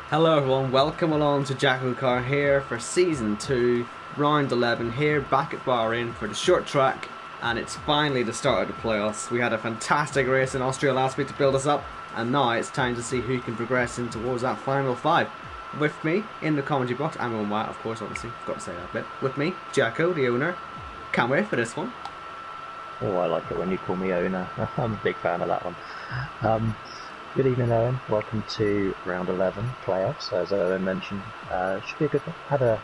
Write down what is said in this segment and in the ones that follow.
Hello everyone, welcome along to JACKOCAR here for Season 2, Round 11 here back at Bahrain for the short track, and it's finally the start of the playoffs. We had a fantastic race in Austria last week to build us up, and now it's time to see who can progress in towards that final five. With me in the commentary box, I'm on Wyatt, of course, obviously, forgot to say that bit. With me, Jacko, the owner. Can't wait for this one. Oh, I like it when you call me owner. I'm a big fan of that one. Good evening, Owen. Welcome to round 11 playoffs. As Owen mentioned, should be a good one.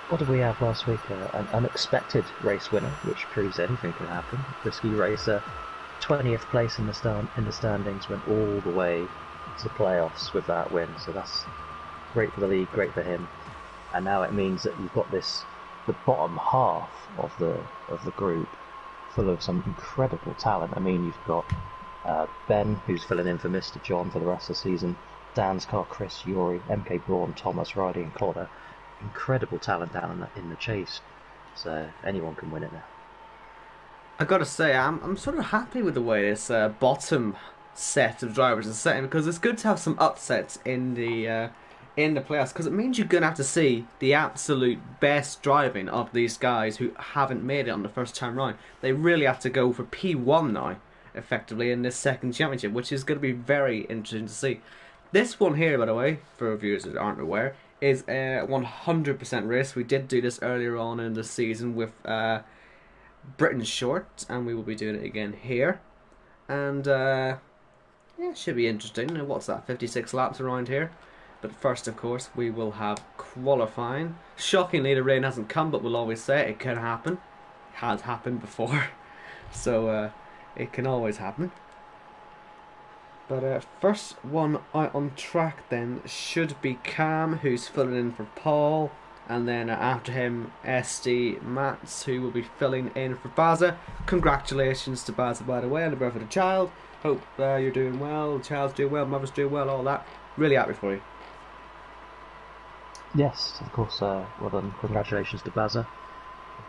What did we have last week? An unexpected race winner, which proves anything can happen. Risky racer, 20th place in the standings, went all the way to the playoffs with that win. So that's great for the league, great for him. And now it means that you've got the bottom half of the group full of some incredible talent. I mean, you've got Ben, who's filling in for Mr. John for the rest of the season, Dan's car, Chris, Yuri, MK Braun, Thomas, Riley and Connor. Incredible talent down in the chase. So anyone can win it now. I gotta say, I'm sort of happy with the way this bottom set of drivers is setting, because it's good to have some upsets in the playoffs, because it means you're gonna have to see the absolute best driving of these guys who haven't made it on the first time round. They really have to go for P1 now, effectively, in this second championship, which is going to be very interesting to see. This one here, by the way, for viewers that aren't aware, is a 100% race. We did do this earlier on in the season with Britain Short, and we will be doing it again here. And yeah, it should be interesting. What's that, 56 laps around here? But first, of course, we will have qualifying. Shockingly, the rain hasn't come, but we'll always say it can happen. It has happened before. So, it can always happen. But first one out on track then should be Cam, who's filling in for Paul. And then after him, SD Mats, who will be filling in for Baza. Congratulations to Baza, by the way, on the birth of the child. Hope you're doing well, the child's doing well, mother's doing well, all that. Really happy for you. Yes, of course. Well done. Congratulations to Baza.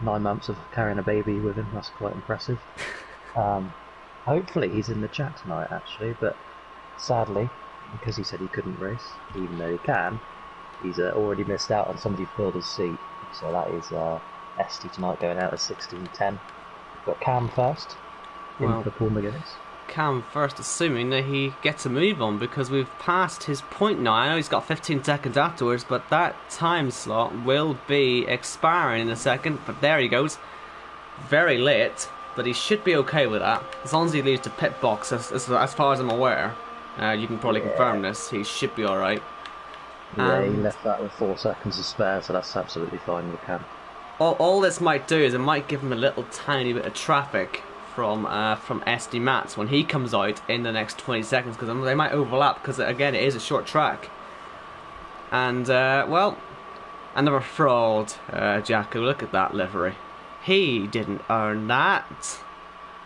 9 months of carrying a baby with him. That's quite impressive. Hopefully he's in the chat tonight, actually, but sadly, because he said he couldn't race, even though he can, he's already missed out on somebody filled his seat. So that is Esty tonight going out at 16:10. Got Cam first in for Paul McGuinness. Cam first, assuming that he gets a move on, because we've passed his point now. I know he's got 15 seconds afterwards, but that time slot will be expiring in a second. But there he goes, very late, but he should be okay with that as long as he leaves the pit box. As far as I'm aware, you can probably confirm this. He should be all right. Yeah, he left that with 4 seconds to spare, so that's absolutely fine with Cam. All this might do is it might give him a little tiny bit of traffic from SD Mats when he comes out in the next 20 seconds, because they might overlap, because again it is a short track. And well, another fraud, Jacko. Look at that livery. He didn't earn that.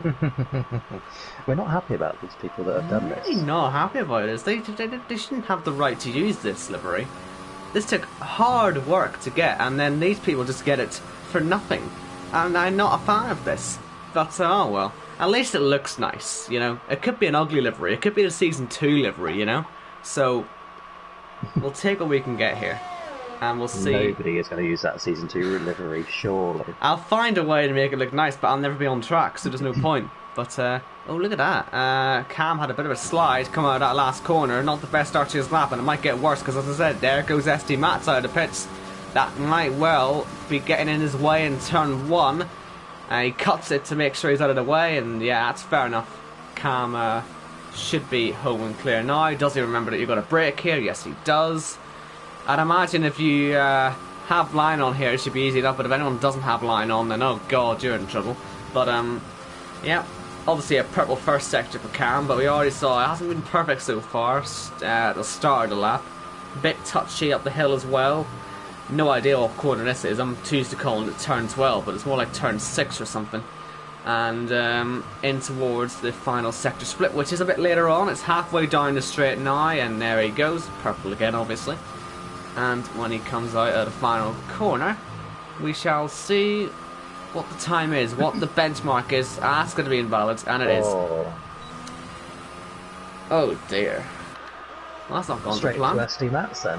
We're not happy about these people that have done this. Really not happy about this. They shouldn't have the right to use this livery. This took hard work to get, and then these people just get it for nothing. And I'm not a fan of this. But, oh well, at least it looks nice, you know. It could be an ugly livery, it could be the Season 2 livery, you know. So, we'll take what we can get here. And we'll see. Nobody is going to use that Season 2 livery, surely. I'll find a way to make it look nice, but I'll never be on track, so there's no point. But, oh, look at that. Cam had a bit of a slide coming out of that last corner. Not the best start to his lap, and it might get worse, because as I said, there goes SD Mats out of the pits. That might well be getting in his way in turn 1. He cuts it to make sure he's out of the way, and yeah, that's fair enough. Cam should be home and clear now. Does he remember that you've got a brake here? Yes, he does. I'd imagine if you have line on here, it should be easy enough, but if anyone doesn't have line on, then oh god, you're in trouble. But yeah, obviously a purple first sector for Cam, but we already saw it hasn't been perfect so far at the start of the lap. A bit touchy up the hill as well. No idea what corner this is. I'm used to calling it turn 12, but it's more like turn 6 or something. And in towards the final sector split, which is a bit later on. It's halfway down the straight now, and there he goes. Purple again, obviously. And when he comes out of the final corner, we shall see what the time is, what the benchmark is. That's going to be invalid, and it is. Oh dear. Well, that's not gone to Straight to plan. SD Mats then.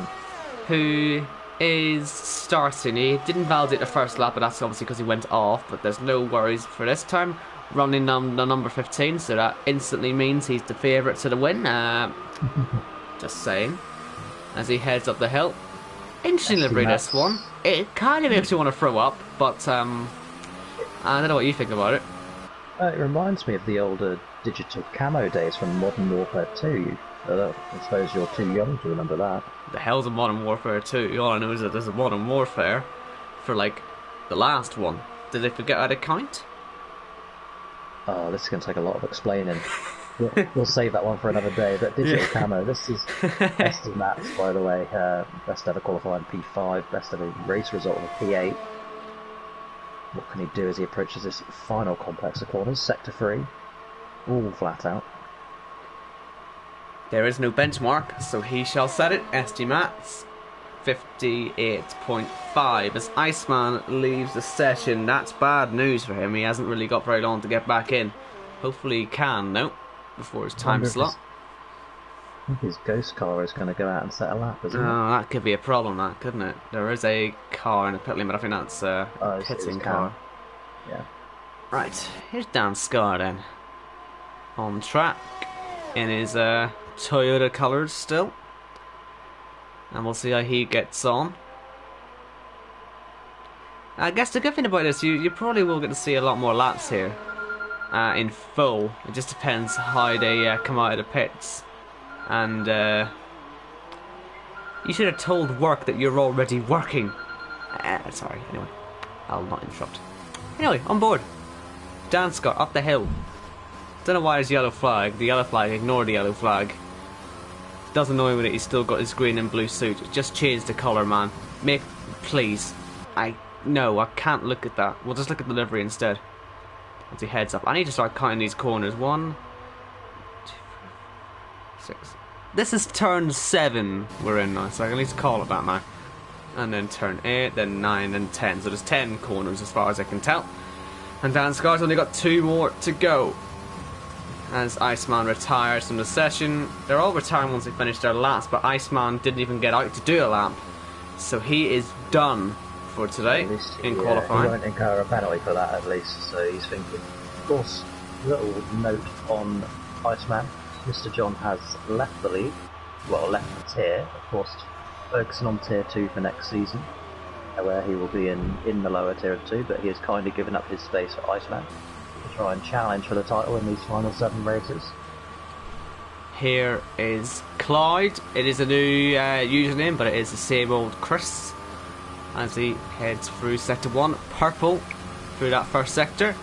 Who is starting? He didn't validate the first lap, but that's obviously because he went off. But there's no worries for this time. Running on the number 15, so that instantly means he's the favourite to the win. Just saying. As he heads up the hill. Interesting livery, this one. It kind of makes you want to throw up, but I don't know what you think about it. It reminds me of the older digital camo days from Modern Warfare 2. I suppose you're too young to remember that. The hell's a Modern Warfare 2? All I know is that there's a Modern Warfare for, like, the last one. Did they forget how to count? Oh, this is going to take a lot of explaining. We'll save that one for another day. But digital camo, this is SD Mats, by the way. Best ever qualifying P5, best ever race result of a P8. What can he do as he approaches this final complex of corners? Sector 3, all flat out. There is no benchmark, so he shall set it. SD Mats, 58.5. As Iceman leaves the session, that's bad news for him. He hasn't really got very long to get back in. Hopefully he can, no, before his time slot. I think his ghost car is going to go out and set a lap, isn't it? Oh, that could be a problem, that, couldn't it? There is a car in the pit lane, but I think that's a pitting car. Yeah. Right, here's Dan Scar then. On track, in his Toyota colours still. And we'll see how he gets on. I guess the good thing about this, you probably will get to see a lot more laps here. In full. It just depends how they come out of the pits. And you should have told work that you're already working. Sorry, anyway. I'll not interrupt. Anyway, on board. Dan Scott, up the hill. Don't know why there's yellow flag. The yellow flag, ignore the yellow flag. Doesn't annoy me that he's still got his green and blue suit. Just change the colour, man. Please. No, I can't look at that. We'll just look at the livery instead. As he heads up. I need to start counting these corners. 1, 2, 3, 6. This is turn 7 we're in now, so I can at least call it that now. And then turn 8, then 9, then 10. So there's 10 corners as far as I can tell. And Dan Scar's only got 2 more to go. As Iceman retires from the session. They're all retiring once they finish their laps, but Iceman didn't even get out to do a lap. So he is done for today in qualifying. He won't incur a penalty for that at least, so he's thinking. Of course, little note on Iceman. Mr. John has left the league, well, left the tier, of course, focusing on tier 2 for next season, where he will be in the lower tier of 2, but he has kindly given up his space for Iceman to try and challenge for the title in these final 7 races. Here is Clyde. It is a new username, but it is the same old Chris. As he heads through sector 1, purple through that first sector.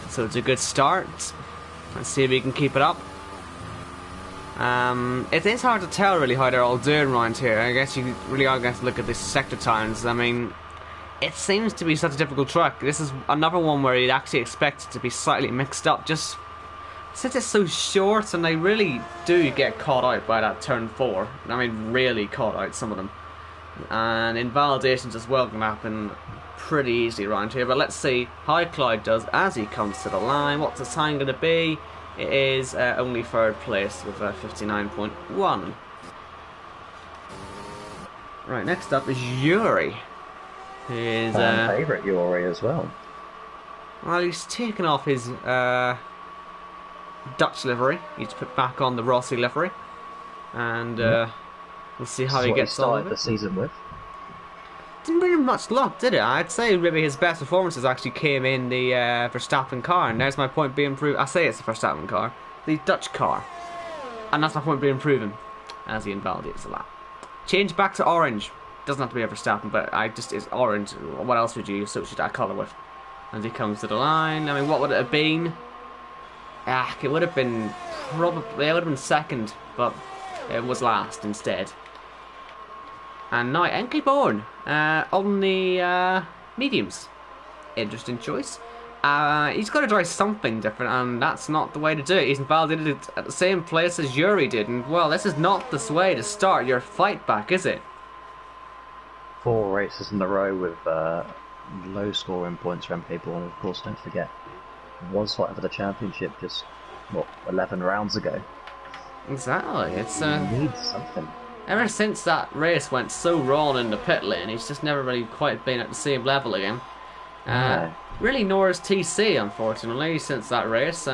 So it's a good start. Let's see if we can keep it up. It is hard to tell really how they're all doing around here. I guess you really are going to look at the sector times. I mean, it seems to be such a difficult track. This is another one where you'd actually expect it to be slightly mixed up, just since it's so short, and they really do get caught out by that turn 4. I mean, really caught out, some of them. And invalidations as well can happen pretty easily around here. But let's see how Clyde does as he comes to the line. What's the time going to be? It is only 3rd place with 59.1. Right, next up is Yuri. Who is favourite Yuri as well. Well, he's taken off his Dutch livery. He's put back on the Rossi livery. And we'll see how he gets on with it. The season with. Didn't really have much luck, did it? I'd say maybe his best performances actually came in the Verstappen car, and there's my point being proven. I say it's the Verstappen car, the Dutch car, and that's my point being proven as he invalidates the lap. Change back to orange. Doesn't have to be a Verstappen, but it's orange. What else would you associate that colour with? As he comes to the line, I mean, what would it have been? It would have been probably, it would have been 2nd, but it was last instead. And now Enki Bourne on the mediums. Interesting choice. He's got to try something different, and that's not the way to do it. He's invalidated it at the same place as Yuri did, and well, this is not the way to start your fight back, is it? 4 races in a row with low scoring points for MK Bourne, and of course, don't forget, was fighting for the championship just, 11 rounds ago. Exactly. It's He needs something. ever since that race went so wrong in the pit lane, he's just never really quite been at the same level again. No. Really, nor is TC, unfortunately, since that race.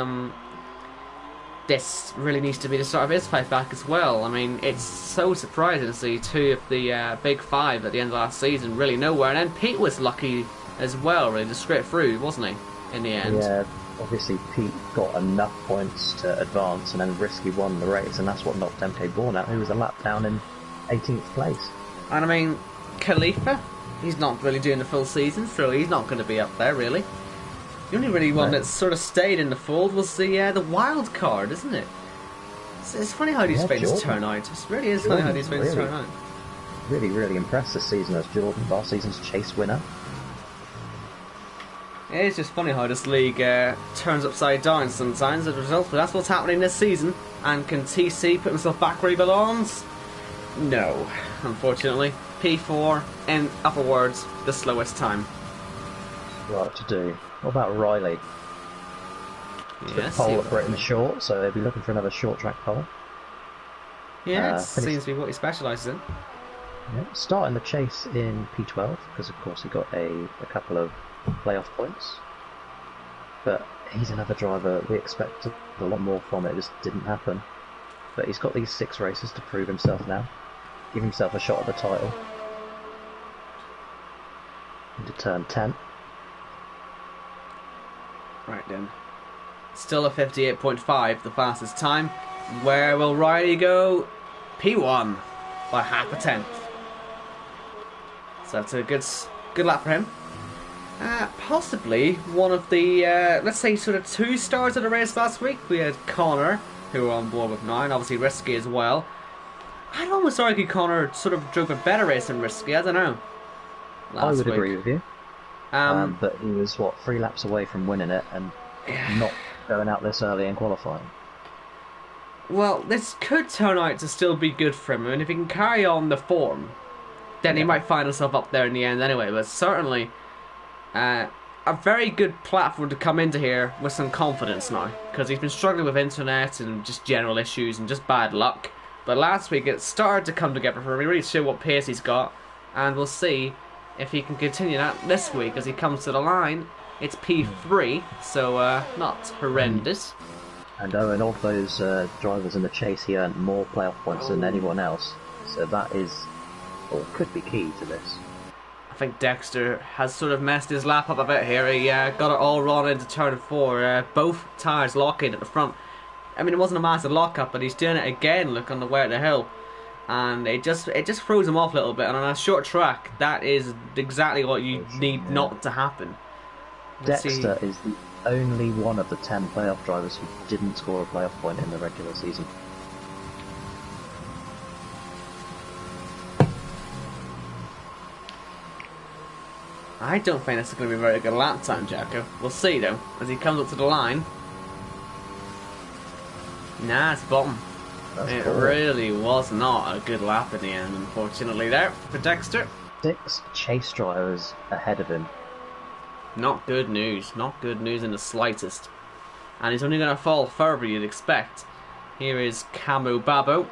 This really needs to be the start of his fight back as well. I mean, it's so surprising to see two of the big five at the end of last season really nowhere. And then Pete was lucky as well, really, to scrape through, wasn't he, in the end? Yeah, obviously Pete got enough points to advance, and then Risky won the race, and that's what knocked MK Bourne out, who was a lap down in 18th place. And I mean, Khalifa, he's not really doing the full season, so he's not going to be up there, really. The only really one that sort of stayed in the fold was the wild card, isn't it? It's funny how these things turn out. It really is funny how these things turn out. Really, really impressed this season as Jordan, last season's chase winner. It is just funny how this league turns upside down sometimes as a result, but that's what's happening this season. And can TC put himself back where he belongs? No, unfortunately. P4, in upper words, the slowest time. Right to do. What about Riley? Yes. Pole at Britain short, so they'll be looking for another short track pole. Yeah, it seems to be what he specialises in. Yeah, starting the chase in P12, because of course he got a couple of playoff points. But he's another driver we expected a lot more from. It just didn't happen. But he's got these 6 races to prove himself now. Give himself a shot at the title. Into turn 10. Right then. Still a 58.5, the fastest time. Where will Riley go? P1 by half a tenth. So that's a good lap for him. Possibly one of the, let's say, sort of 2 stars of the race last week. We had Connor, who we're on board with now, and obviously Risky as well. I'd almost argue Connor sort of drove a better race than Risky, I don't know. I would agree with you. But he was, 3 laps away from winning it and not going out this early in qualifying. Well, this could turn out to still be good for him, and if he can carry on the form, then he might find himself up there in the end anyway. But certainly a very good platform to come into here with some confidence now, because he's been struggling with internet and just general issues and just bad luck. But last week it started to come together for him. He really showed what pace he's got, and we'll see if he can continue that this week as he comes to the line. It's P3, so not horrendous. And Owen, of those drivers in the chase, he earned more playoff points than anyone else. So that is, or could be key to this. I think Dexter has sort of messed his lap up a bit here. He got it all wrong into turn 4. Both tyres locking at the front. I mean, it wasn't a massive lock-up, but he's doing it again, look, on the way up the hill. And it just throws him off a little bit. And on a short track, that is exactly what you need not to happen. Dexter is the only one of the 10 playoff drivers who didn't score a playoff point in the regular season. I don't think this is going to be a very good lap time, Jacko. We'll see, though, as he comes up to the line. Nah, it's bottom. It really was not a good lap in the end, unfortunately, there for Dexter. 6 chase drivers ahead of him. Not good news. Not good news in the slightest. And he's only going to fall further, you'd expect. Here is Camo Babo.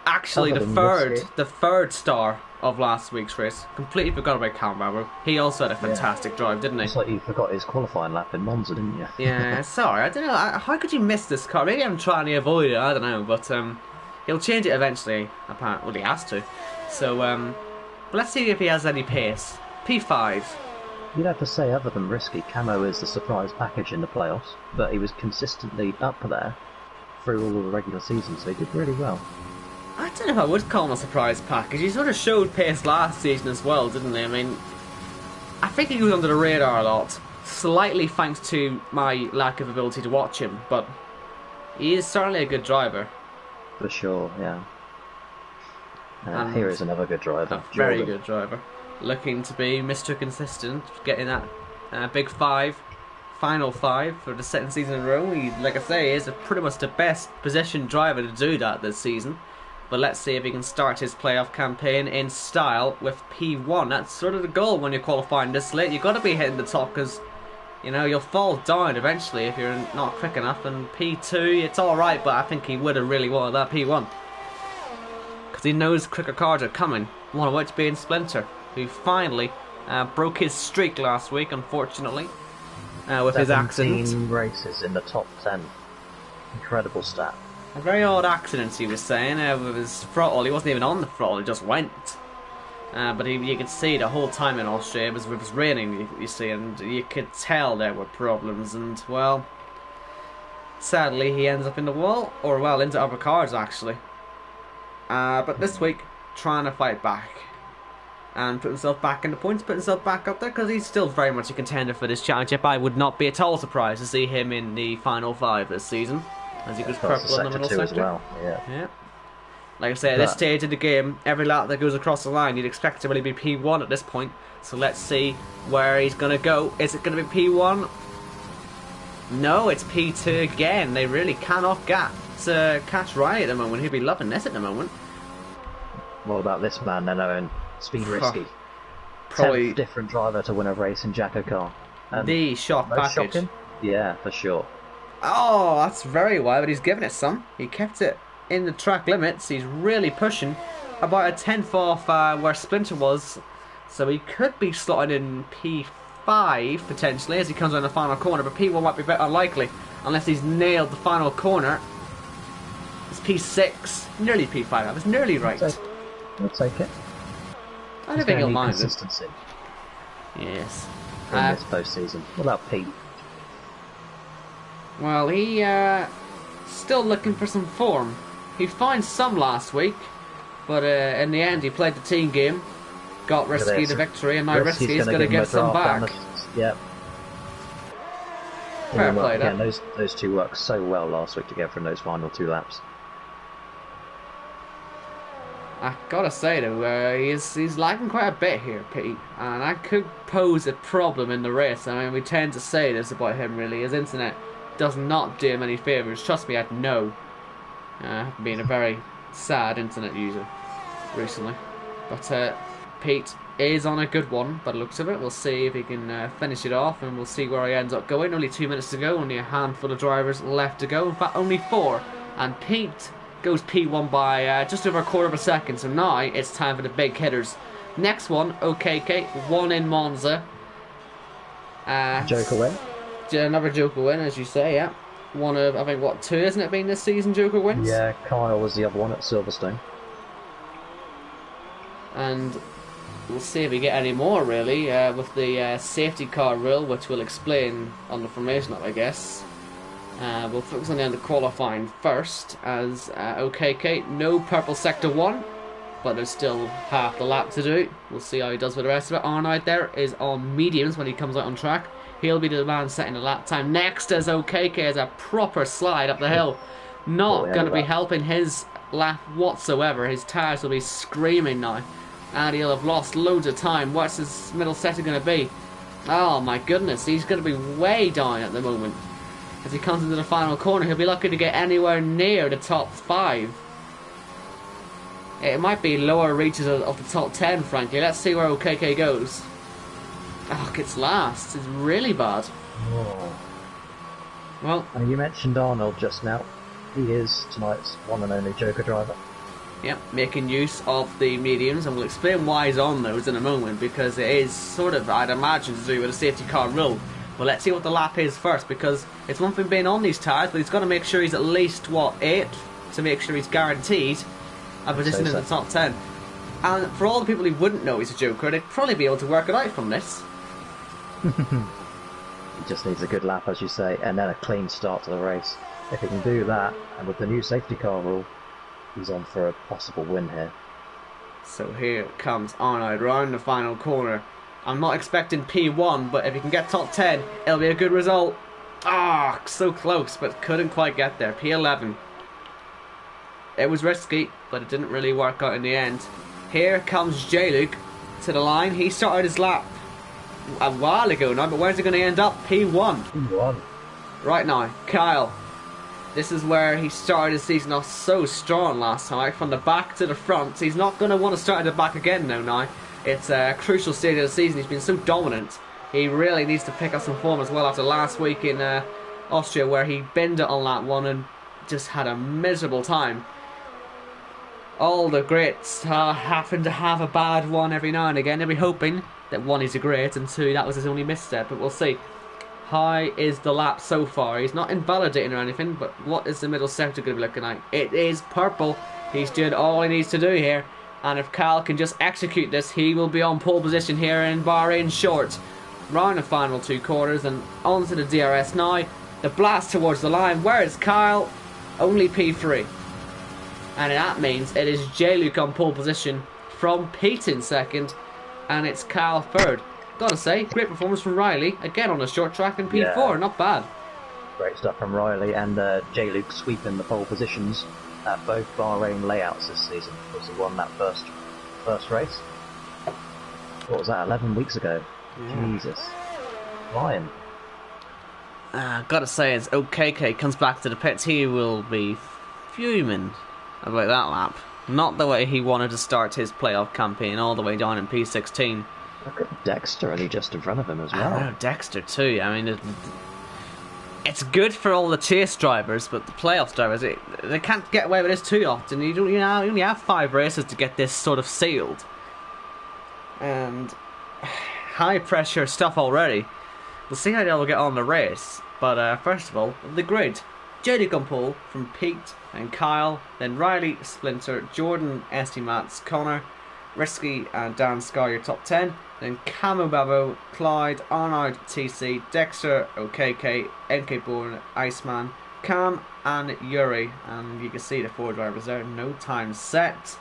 Actually, the third star of last week's race. Completely forgot about Camo Babo. He also had a fantastic drive, didn't he? It's like you forgot his qualifying lap in Monza, didn't you? Yeah, sorry. I don't know. How could you miss this car? Maybe I'm trying to avoid it. I don't know. But he'll change it eventually. Apparently, well, he has to. So, but let's see if he has any pace. P5. You'd have to say, other than Risky, Camo is the surprise package in the playoffs, but he was consistently up there through all of the regular season, so he did really well. I don't know if I would call him a surprise package. He sort of showed pace last season as well, didn't he? I mean, I think he was under the radar a lot, slightly thanks to my lack of ability to watch him, but he is certainly a good driver. For sure, yeah. Here is another good driver. A very good driver. Looking to be Mr. Consistent, getting that big 5, final 5 for the second season in a row. He, like I say, is pretty much the best positioned driver to do that this season. But let's see if he can start his playoff campaign in style with P1. That's sort of the goal when you're qualifying this late. You've got to be hitting the top, because You know, you'll fall down eventually if you're not quick enough. And P2, it's alright, but I think he would have really wanted that P1. Because he knows quicker cars are coming. One of which being Splinter, who finally broke his streak last week, unfortunately, with his accident. 17 races in the top 10. Incredible stat. A very odd accident, he was saying, with his throttle. He wasn't even on the throttle, he just went. But you could see the whole time in Austria, it was raining, you see, and you could tell there were problems. And, well, sadly, he ends up in the wall, or, well, into other cars, actually. But this week, trying to fight back and put himself back in the points, put himself back up there, because he's still very much a contender for this championship. I would not be at all surprised to see him in the final 5 this season, as he goes purple in the middle sector. As well. Yeah. Like I say, at this stage of the game, every lap that goes across the line, you'd expect to really be P1 at this point. So let's see where he's going to go. Is it going to be P1? No, it's P2 again. They really cannot catch Riley at the moment. He'd be loving this at the moment. What about this man then, Owen? Speed risky. Probably 10th different driver to win a race in JACKOCAR. The shock package. Shocking? Yeah, for sure. Oh, that's very well, but he's given it some. He kept it in the track limits. He's really pushing about a 10th off where Splinter was. So he could be slotted in P5 potentially as he comes around the final corner, but P1 might be a bit unlikely unless he's nailed the final corner. It's P6, nearly P5. I was nearly right. We'll take it. I don't think he'll mind it. Consistency. Yes. In this postseason. What about Pete? Well, he still looking for some form. He found some last week, but in the end he played the team game, got Risky the victory, and now Risky's going to get some back. Yep. Fair play, again, those two worked so well last week together in those final 2 laps. I gotta say though, he's lagging quite a bit here, Pete, and that could pose a problem in the race. I mean, we tend to say this about him, really. His internet does not do him any favours. Trust me, I'd know. Being a very sad internet user recently. But Pete is on a good one by the looks of it. We'll see if he can finish it off, and we'll see where he ends up going. Only 2 minutes to go, only a handful of drivers left to go. In fact, only 4. And Pete goes P1 by just over a quarter of a second. So now it's time for the big hitters. Next one, OKK, 1 in Monza. Joker win. Another Joker win, as you say, yeah. One of, I think, what, 2, isn't it, been this season, Joker wins? Yeah, Kyle was the other one at Silverstone. And we'll see if we get any more, really, with the safety car rule, which we'll explain on the formation up, I guess. We'll focus on the end of qualifying first, as OKK, no purple sector 1, but there's still half the lap to do. We'll see how he does with the rest of it. Arnold there is on mediums when he comes out on track. He'll be the man setting the lap time. Next as OKK has a proper slide up the hill. Not going to be helping his lap whatsoever. His tyres will be screaming now. And he'll have lost loads of time. What's his middle sector going to be? Oh my goodness, he's going to be way down at the moment. As he comes into the final corner, he'll be lucky to get anywhere near the top 5. It might be lower reaches of the top 10, frankly. Let's see where OKK goes. Oh, gets last. It's really bad. Oh. Well, you mentioned Arnold just now. He is tonight's one and only Joker driver. Yeah, making use of the mediums, and we'll explain why he's on those in a moment, because it is sort of, I'd imagine, to do with a safety car rule. But let's see what the lap is first, because it's one thing being on these tyres, but he's got to make sure he's at least, what, 8, to make sure he's guaranteed a position in the top 10. And for all the people who wouldn't know he's a Joker, they'd probably be able to work it out from this. He just needs a good lap, as you say, and then a clean start to the race. If he can do that, and with the new safety car rule, he's on for a possible win here. So here comes Arnold round the final corner. I'm not expecting P1, but if he can get top 10, it'll be a good result. Ah, so close, but couldn't quite get there. P11. It was risky, but it didn't really work out in the end. Here comes J-Luke to the line. He started his lap a while ago now, but where's he going to end up? P1. P1. Right now, Kyle. This is where he started his season off so strong last time, from the back to the front. He's not going to want to start at the back again now. It's a crucial stage of the season. He's been so dominant. He really needs to pick up some form as well after last week in Austria, where he binned it on lap 1 and just had a miserable time. All the greats happen to have a bad one every now and again. They'll be hoping that 1, he's a great, and 2, that was his only misstep, but we'll see. How is the lap so far? He's not invalidating or anything, but what is the middle sector going to be looking like? It is purple. He's doing all he needs to do here, and if Kyle can just execute this, he will be on pole position here in Bahrain short. Round the final 2 quarters and onto the DRS now. The blast towards the line. Where is Kyle? Only P3. And that means it is J-Luke on pole position from Pete in second, and it's Kyle third. Gotta say, great performance from Riley, again on a short track in P4, yeah. Not bad. Great stuff from Riley, and J-Luke sweeping the pole positions at both Bahrain layouts this season. Was he won that first race? What was that, 11 weeks ago? Yeah. Jesus. Lion. Gotta say, as OKK comes back to the pits, he will be fuming about that lap. Not the way he wanted to start his playoff campaign, all the way down in P16. Look at Dexter only just in front of him as well. I know, Dexter too. I mean, it's good for all the chase drivers, but the playoffs drivers, they can't get away with this too often. You only have 5 races to get this sort of sealed. And high pressure stuff already. We'll see how they'll get on the race. But first of all, the grid. JD on pole from Pete and Kyle, then Riley, Splinter, Jordan, Esty Mats, Connor, Risky and Dan Scar, your top 10. Then Camo Babo, Clyde, Arnold, TC, Dexter, OKK, NK Bourne, Iceman, Cam and Yuri. And you can see the 4 drivers there, no time set.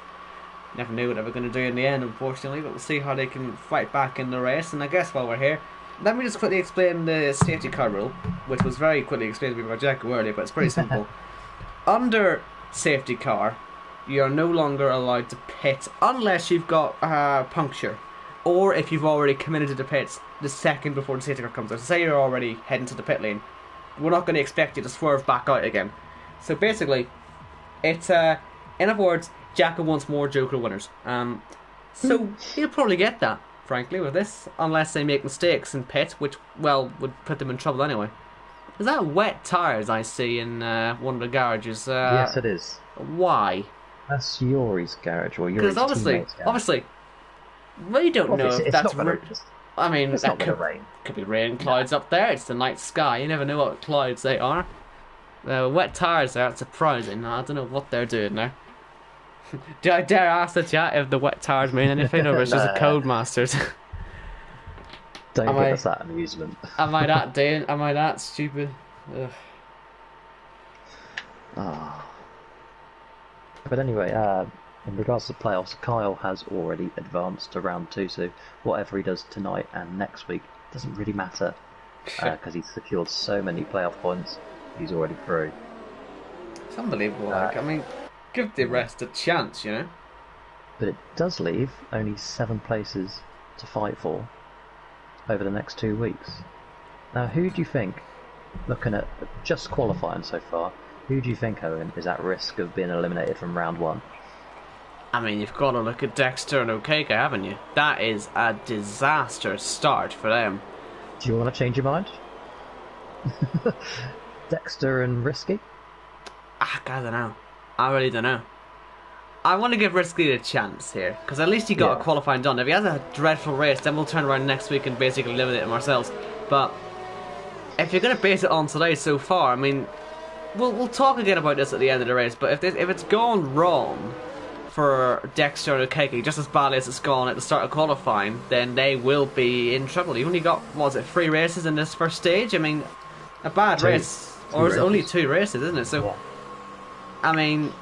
Never knew what they were going to do in the end, unfortunately, but we'll see how they can fight back in the race. And I guess while we're here, let me just quickly explain the safety car rule, which was very quickly explained to me by Jacko earlier, but it's pretty simple. Under safety car, you're no longer allowed to pit unless you've got a puncture, or if you've already committed to the pits the second before the safety car comes out. So say you're already heading to the pit lane, we're not going to expect you to swerve back out again. So basically, it's in other words, Jacko wants more Joker winners. So he'll probably get that, frankly, with this, unless they make mistakes in pit, which, well, would put them in trouble anyway. Is that wet tyres I see in one of the garages? Yes, it is. Why? That's Yuri's garage, or Yuri's teammate's garage. Because obviously, we don't know if that's... I mean, that could be rain clouds up there. It's the night sky. You never know what clouds they are. Wet tyres are surprising. I don't know what they're doing there. Do I dare ask the chat if the wet tyres mean anything, or it's just a Code Masters? Don't give us that amusement. Am I that stupid? Ugh. Oh. But anyway, in regards to the playoffs, Kyle has already advanced to round 2, so whatever he does tonight and next week doesn't really matter, because he's secured so many playoff points. He's already through. It's unbelievable. I mean, give the rest a chance, you know. But it does leave only 7 places to fight for over the next 2 weeks. Now, who do you think, looking at just qualifying so far, who do you think, Owen, is at risk of being eliminated from round 1? I mean, you've got to look at Dexter and OKK, haven't you? That is a disaster start for them. Do you want to change your mind? Dexter and Risky? I don't know. I really don't know. I want to give Risky a chance here, because at least he got a qualifying done. If he has a dreadful race, then we'll turn around next week and basically eliminate him ourselves. But if you're going to base it on today so far, I mean, we'll talk again about this at the end of the race, but if it's gone wrong for Dexter and OKK, just as badly as it's gone at the start of qualifying, then they will be in trouble. You only got, what was it, 3 races in this first stage? I mean, a bad race, or it's only 2 races, isn't it? So, I mean,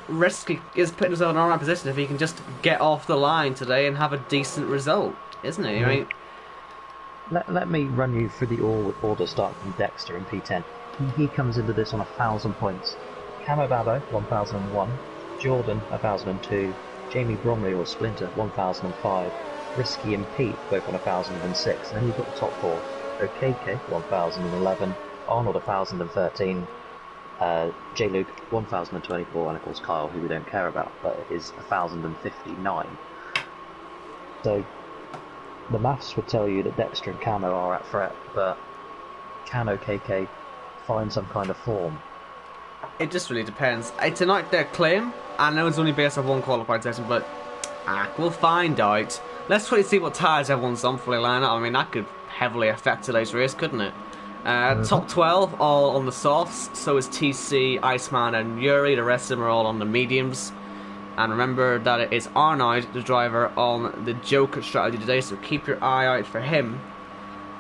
Risky is putting himself in an alright position if he can just get off the line today and have a decent result, isn't he? I mean, let me run you through the order starting from Dexter in P10. He comes into this on 1,000 points. Camo Babo, 1,001. Jordan, 1,002. Jamie Bromley or Splinter, 1,005. Risky and Pete, both on 1,006. And then you've got the top 4. OKK, 1,011. Arnold, 1,013. J-Luke, 1,024. And of course Kyle, who we don't care about, but it is 1,059. So, the maths would tell you that Dexter and Camo are at threat, but can OKK find some kind of form? It just really depends. Tonight their claim, I know it's only based on one qualified session, but we'll find out. Let's try to see what tyres everyone's on for the lineup. I mean, that could heavily affect today's race, couldn't it? Top 12 all on the softs, so is TC, Iceman and Yuri. The rest of them are all on the mediums. And remember that it is Arnold, the driver, on the Joker strategy today, so keep your eye out for him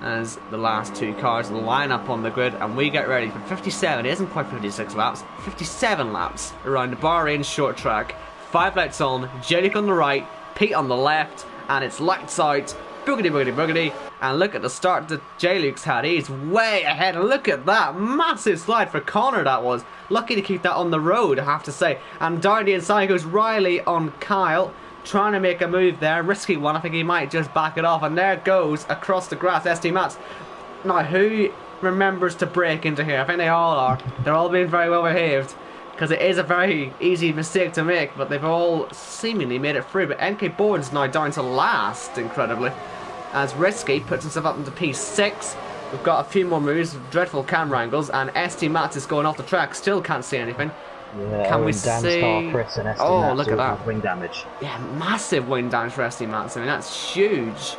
as the last two cars line up on the grid, and we get ready for 57, it isn't quite 56 laps, 57 laps around the Bahrain short track. 5 lights on, Jake on the right, Pete on the left, and it's lights out, boogity boogity boogity, and look at the start that J-Luke's had. He's way ahead, and look at that massive slide for Connor that was. Lucky to keep that on the road, I have to say. And down the inside goes Riley on Kyle, trying to make a move there, risky one. I think he might just back it off, and there goes across the grass ST Mats. Now who remembers to break into here? I think they all are. They're all being very well behaved, because it is a very easy mistake to make, but they've all seemingly made it through. But NK Bourne's now down to last, incredibly, as Risky puts himself up into P6. We've got a few more moves, dreadful camera angles, and ST Mats is going off the track, still can't see anything. Yeah, can we see? Chris and ST oh, Mats look at that. Wing damage. Yeah, massive wing damage for ST Mats. I mean, that's huge.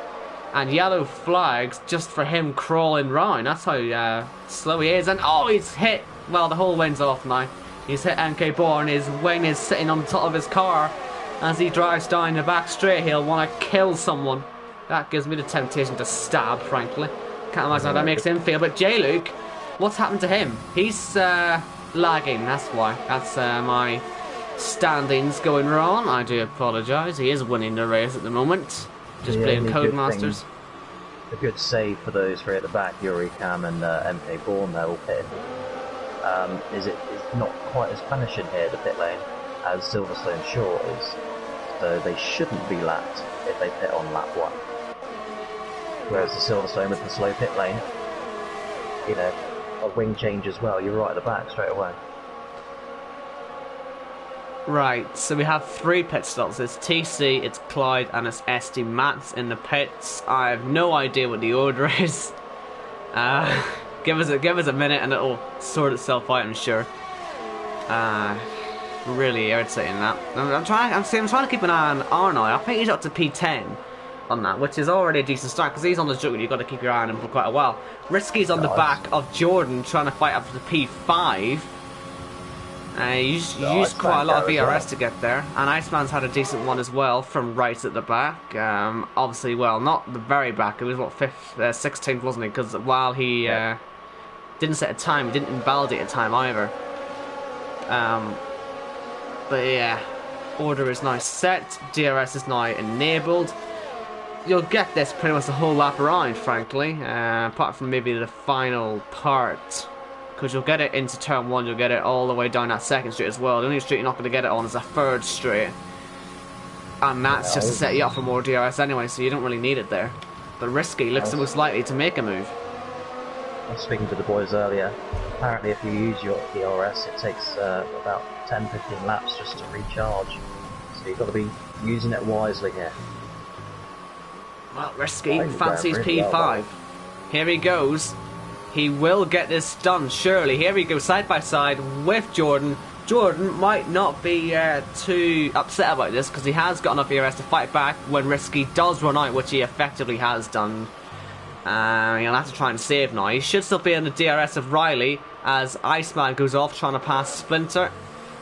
And yellow flags just for him crawling round. That's how slow he is. And oh, he's hit. Well, the whole wing's off now. He's hit NK Bourne. His wing is sitting on top of his car. As he drives down the back straight, he'll want to kill someone. That gives me the temptation to stab, frankly. Can't imagine how that makes him feel. But J-Luke, what's happened to him? He's lagging, that's why. That's my standings going wrong. I do apologise. He is winning the race at the moment. Just playing Codemasters. A good save for those three at the back, Yuri, Cam and MK Bourne, they're all pitting. Is not quite as punishing here, the pit lane, as Silverstone Shore is. So they shouldn't be lapped if they pit on lap 1. Whereas the Silverstone with the slow pit lane, you know, a wing change as well, you're right at the back straight away. Right, so we have 3 pit stops. It's TC, it's Clyde, and it's ST Mats in the pits. I have no idea what the order is. Give us a minute and it'll sort itself out, I'm sure. Really irritating that. I'm trying to keep an eye on Arnold. I think he's up to P10 on that, which is already a decent start, because he's on the Joker. You've got to keep your eye on him for quite a while. Risky's on the back of Jordan, trying to fight up to P5. You used quite a lot of VRS to get there, and Iceman's had a decent one as well from right at the back. Obviously, well, not the very back. It was what 16th, wasn't he? Because while he didn't set a time, he didn't invalidate a time either. But yeah, order is now set. DRS is now enabled. You'll get this pretty much the whole lap around, frankly, apart from maybe the final part, because you'll get it into turn 1, you'll get it all the way down that second straight as well. The only straight you're not going to get it on is a third straight, and that's just to set you up for more DRS anyway, so you don't really need it there. But Risky looks the most likely to make a move. I was speaking to the boys earlier. Apparently if you use your DRS, it takes about 10-15 laps just to recharge, so you've got to be using it wisely here. Well, Risky fancies P5. Here he goes. He will get this done, surely. Here we go, side by side with Jordan. Jordan might not be too upset about this, because he has got enough ERS to fight back when Risky does run out, which he effectively has done. He'll have to try and save now. He should still be in the DRS of Riley, as Iceman goes off trying to pass Splinter.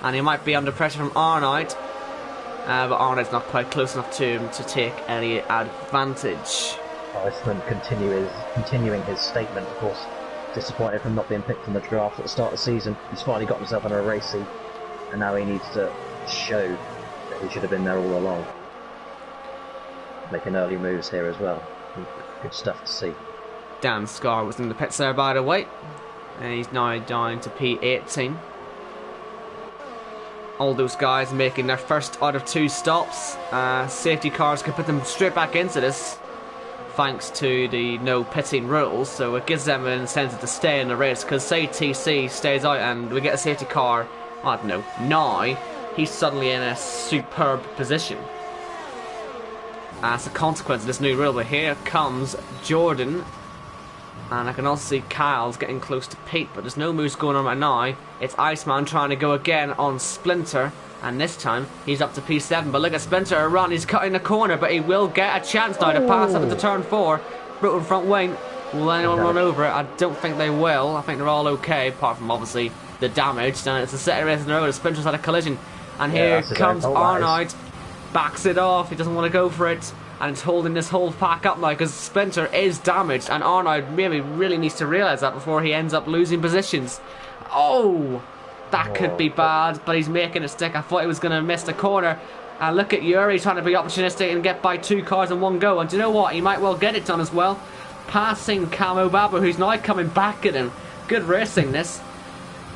And he might be under pressure from Arnold. But Arnold's not quite close enough to him to take any advantage. Iceman continuing his statement, of course, disappointed from not being picked in the draft at the start of the season. He's finally got himself in a race seat, and now he needs to show that he should have been there all along. Making early moves here as well. Good stuff to see. Dan Scar was in the pits there, by the way. And he's now down to P18. All those guys making their first out of 2 stops. Safety cars can put them straight back into this, thanks to the no pitting rules, so it gives them an incentive to stay in the race, because say TC stays out and we get a safety car, I don't know, now he's suddenly in a superb position. as a consequence of this new rule. But here comes Jordan, and I can also see Kyle's getting close to Pete, but there's no moves going on right now. It's Iceman trying to go again on Splinter, and this time he's up to P7. But look at Splinter run, he's cutting the corner, but he will get a chance now to pass up into turn 4. Brutal front wing. Will anyone run over it? I don't think they will. I think they're all okay, apart from obviously the damage. And it's a set of races in a row. The Splinter's had a collision. And here comes Arnold. Backs it off. He doesn't want to go for it. And it's holding this whole pack up now because Splinter is damaged. And Arnold really needs to realise that before he ends up losing positions. Oh! That could be bad, but he's making it stick. I thought he was going to miss the corner. And look at Yuri trying to be opportunistic and get by 2 cars in one go. And do you know what? He might well get it done as well. Passing Camo Babu, who's now coming back at him. Good racing this.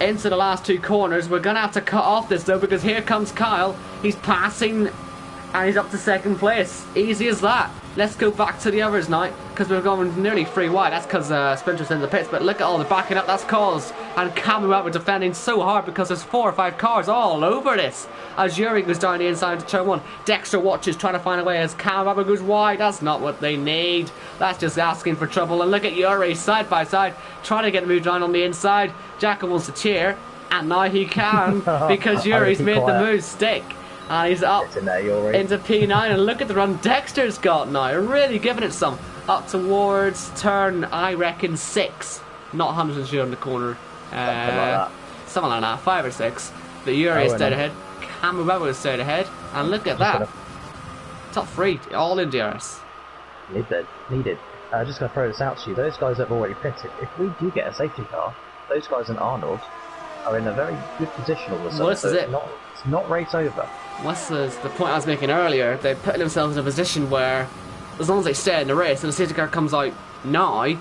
Into the last 2 corners. We're going to have to cut off this though, because here comes Kyle. He's passing and he's up to 2nd place. Easy as that. Let's go back to the others now, because we're going nearly 3 wide. That's because Splinter's in the pits, but look at all the backing up that's caused. And Camo Babu defending so hard because there's 4 or 5 cars all over this. As Yuri goes down the inside to turn 1, Dexter watches, trying to find a way as Camo Babu goes wide. That's not what they need. That's just asking for trouble. And look at Yuri side by side, trying to get moved down on the inside. Jacko wants to cheer, and now he can, because Yuri's made the move stick. And he's up into P9, and look at the run Dexter's got now. Really giving it some. Up towards turn, I reckon, 6. Not 100% sure on the corner. Something like that, 5 or 6. But Yuri is stayed ahead. Camo Babu is stayed ahead. And look at that. Top 3, all in DRS. Needed. Just going to throw this out to you. Those guys have already pitted. If we do get a safety car, those guys and Arnold are in a very good position all of a sudden. Well, this is it. It's not race over. This is the point I was making earlier. They put themselves in a position where, as long as they stay in the race and the safety car comes out now,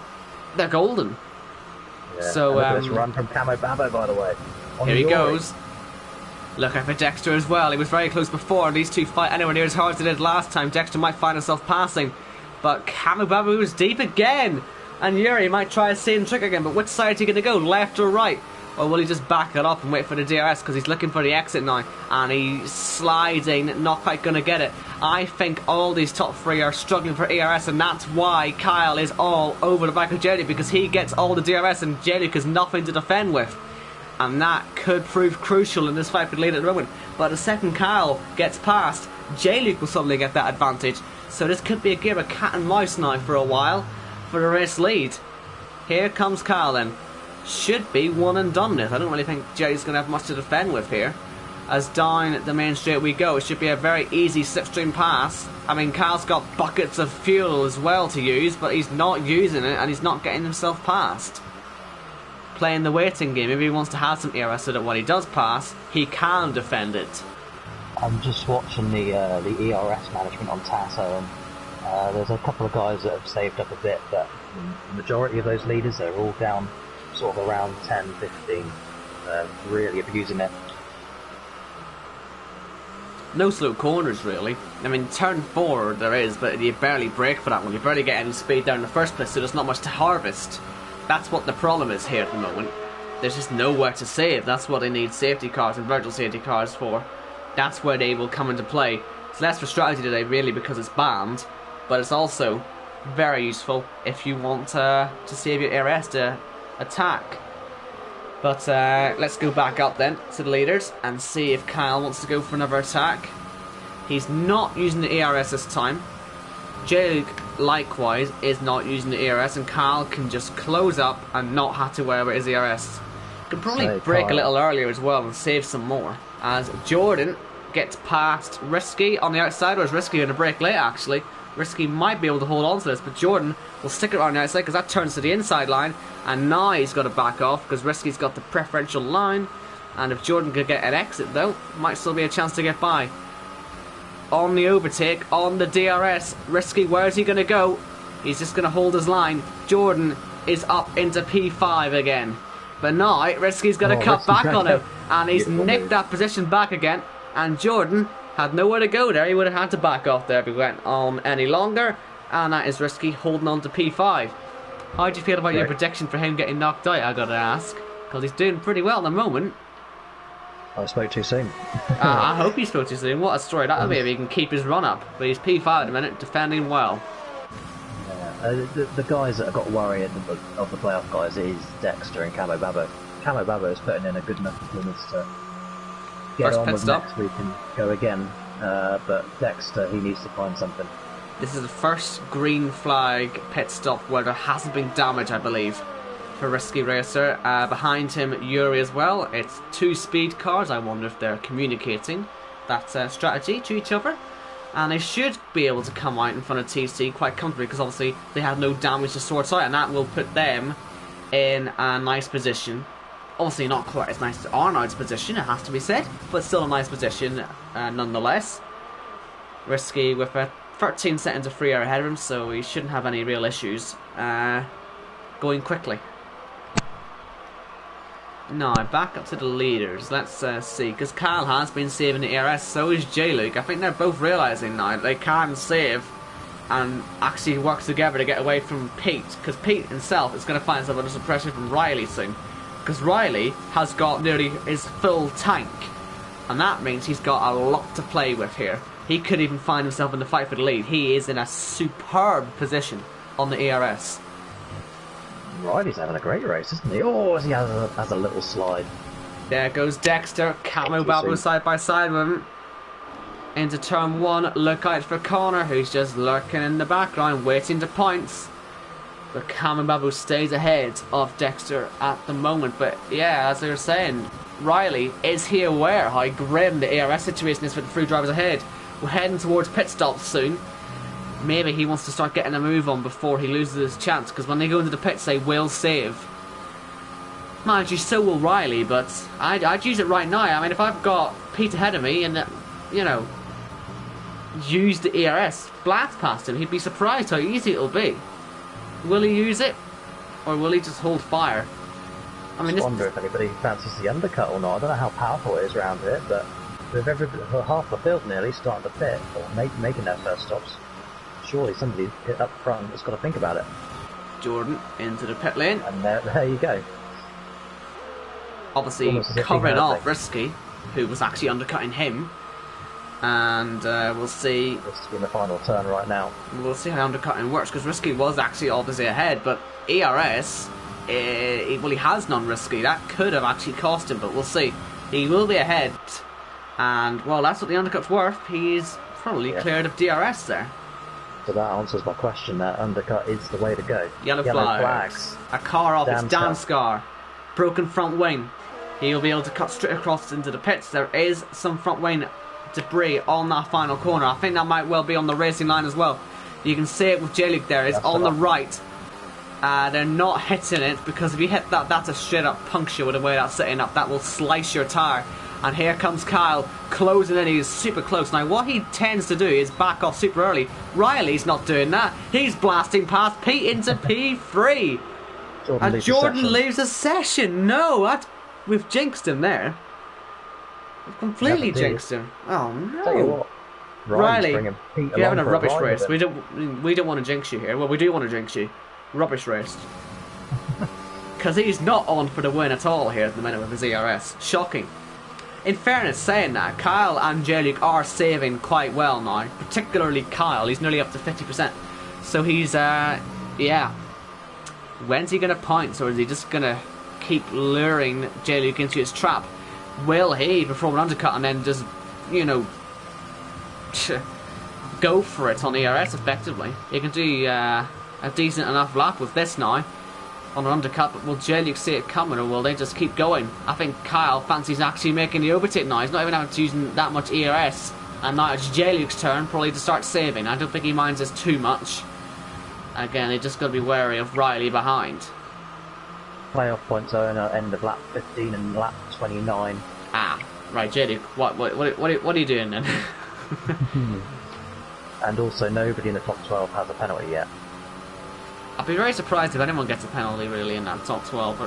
they're golden. Yeah. So look at this run from Camo Babu, by the way. Here he goes. Look out for Dexter as well. He was very close before. These two fight anywhere near as hard as they did last time. Dexter might find himself passing, but Camo Babu is deep again. And Yuri might try the same trick again, but which side is he going to go, left or right? Or will he just back it up and wait for the DRS, because he's looking for the exit now, and he's sliding, not quite going to get it. I think all these top 3 are struggling for ERS, and that's why Kyle is all over the back of J-Luke, because he gets all the DRS and J-Luke has nothing to defend with. And that could prove crucial in this fight for the lead at the moment. But the second Kyle gets past, J-Luke will suddenly get that advantage. So this could be a game of cat and mouse now for a while for the race lead. Here comes Kyle then. Should be one and done this. I don't really think Jay's going to have much to defend with here. As down the main straight we go. It should be a very easy slipstream pass. I mean, Kyle's got buckets of fuel as well to use, but he's not using it and he's not getting himself past. Playing the waiting game. Maybe he wants to have some ERS so that when he does pass, he can defend it. I'm just watching the ERS management on Tasso, and there's a couple of guys that have saved up a bit, but the majority of those leaders are all down sort of around 10, 15, really abusing it. No slow corners really. I mean, turn 4 there is, but you barely brake for that one. You barely get any speed down in the first place, so there's not much to harvest. That's what the problem is here at the moment. There's just nowhere to save. That's what they need safety cars and virtual safety cars for. That's where they will come into play. It's less for strategy today really because it's banned, but it's also very useful if you want to save your ARS to attack. But let's go back up then to the leaders and see if Kyle wants to go for another attack. He's not using the ARS this time. Jake likewise is not using the ARS, and Kyle can just close up and not have to worry about his ARS. Could probably brake a little earlier as well and save some more. As Jordan gets past Risky on the outside, whereas Risky going to brake late actually. Risky might be able to hold on to this, but Jordan will stick it around the outside because that turns to the inside line, and now he's got to back off because Risky's got the preferential line, and if Jordan could get an exit though, might still be a chance to get by. On the overtake, on the DRS, Risky, where's he going to go? He's just going to hold his line. Jordan is up into P5 again. But now, Risky's going to cut back on him, and he's nicked that position back again, and Jordan had nowhere to go there. He would have had to back off there if he went on any longer, and that is Risky holding on to P5. How do you feel about your prediction for him getting knocked out, I gotta ask? Because he's doing pretty well at the moment. I spoke too soon. I hope he spoke too soon. What a story that would be if he can keep his run up. But he's P5 at the minute, defending well. Yeah. The guys that have got worried of the playoff guys is Dexter and Camo Babo. Camo Babo is putting in a good enough performance to get First on pit with stop. next week and go again. But Dexter, he needs to find something. This is the first green flag pit stop where there hasn't been damage, I believe, for Risky Racer. Behind him, Yuri as well. It's 2 speed cars. I wonder if they're communicating that strategy to each other. And they should be able to come out in front of TC quite comfortably because obviously they have no damage to sort out, and that will put them in a nice position. Obviously not quite as nice as Arnold's position, it has to be said, but still a nice position nonetheless. Risky with 13 seconds of free air ahead of him, so he shouldn't have any real issues going quickly. Now, back up to the leaders. Let's see, because Kyle has been saving the ERS, so is J-Luke. I think they're both realising now that they can save and actually work together to get away from Pete, because Pete himself is going to find himself under some pressure from Riley soon, because Riley has got nearly his full tank, and that means he's got a lot to play with here. He could even find himself in the fight for the lead. He is in a superb position on the ERS. Riley's having a great race, isn't he? Oh, he has a little slide. There goes Dexter, Camo Babo side by side with him. Into turn 1, look out for Connor, who's just lurking in the background, waiting to points. But Camo Babo stays ahead of Dexter at the moment. But yeah, as they were saying, Riley, is he aware how grim the ARS situation is for the 3 drivers ahead? We're heading towards pit stops soon. Maybe he wants to start getting a move on before he loses his chance, because when they go into the pits they will save. Mind you, so will Riley, but I'd use it right now. I mean, if I've got Pete ahead of me and, you know, use the ERS, blast past him, he'd be surprised how easy it'll be. Will he use it? Or will he just hold fire? I mean, I wonder if anybody fancies the undercut or not. I don't know how powerful it is around it, but with half the field nearly starting to pit or making their first stops, surely somebody up front has got to think about it. Jordan into the pit lane. And there you go. Obviously covering off Risky, who was actually undercutting him. And we'll see. Risky in the final turn right now. We'll see how undercutting works, because Risky was actually obviously ahead, but ERS, well, he has non-Risky. That could have actually cost him, but we'll see. He will be ahead. And, well, that's what the undercut's worth. He's probably cleared of DRS there. So that answers my question. That undercut is the way to go. Yellow flags. A car off. It's Danscar. Broken front wing. He'll be able to cut straight across into the pits. There is some front wing debris on that final corner. I think that might well be on the racing line as well. You can see it with J-Luke there. It's on the right. They're not hitting it, because if you hit that, that's a straight up puncture with the way that's setting up. That will slice your tyre. And here comes Kyle closing in. He's super close. Now what he tends to do is back off super early. Riley's not doing that. He's blasting past Pete into P3. Jordan leaves the session. No, we've jinxed him there. We've completely jinxed him. Oh no. Tell you what, Riley, you're having a rubbish race. We don't want to jinx you here. Well, we do want to jinx you. Rubbish race. Because he's not on for the win at all here at the minute with his ERS. Shocking. In fairness, saying that, Kyle and J-Luke are saving quite well now. Particularly Kyle. He's nearly up to 50%. So he's, yeah. When's he going to point? Or is he just going to keep luring J-Luke into his trap? Will he perform an undercut and then just, you know, go for it on ERS effectively? He can do a decent enough lap with this now on an undercut, but will J-Luke see it coming, or will they just keep going? I think Kyle fancies actually making the overtake now. He's not even having to use that much ERS, and now it's J-Luke's turn probably to start saving. I don't think he minds this too much. Again, they just got to be wary of Riley behind. Playoff points are in end of lap 15 and lap 29. Ah, right, J-Luke, what are you doing then? And also, nobody in the top 12 has a penalty yet. I'd be very surprised if anyone gets a penalty really in that top 12,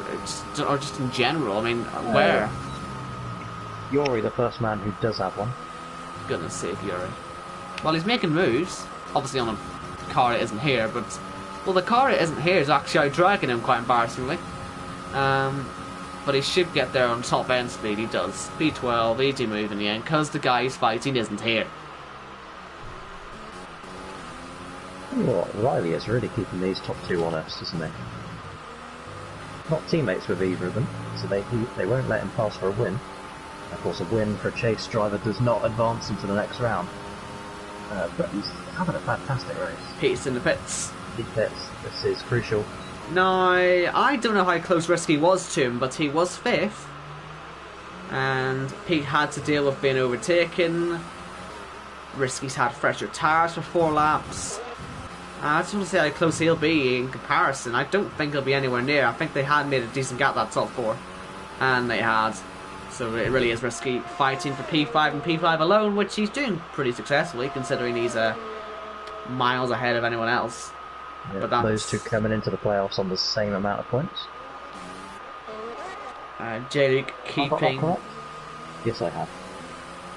or just in general. I mean, where? Yuri, the first man who does have one. Goodness sake, Yuri. Well, he's making moves, obviously on a car that isn't here, but, well, the car that isn't here is actually out dragging him quite embarrassingly. but he should get there on top end speed. He does. P12, easy move in the end, because the guy he's fighting isn't here. Well, Riley is really keeping these top two honest, isn't he? Not teammates with either of them, so they won't let him pass for a win. Of course, a win for a chase driver does not advance him to the next round. But he's having a fantastic race. Pete's in the pits. He pits. This is crucial. No, I don't know how close Risky was to him, but he was 5th. And Pete had to deal with being overtaken. Risky's had fresher tyres for 4 laps. I just want to see how close he'll be in comparison. I don't think he'll be anywhere near. I think they had made a decent gap that top 4. And they had. So it really is Risky fighting for P5 and P5 alone, which he's doing pretty successfully, considering he's miles ahead of anyone else. Yeah, but those two coming into the playoffs on the same amount of points. J-Luke keeping... Yes, I have.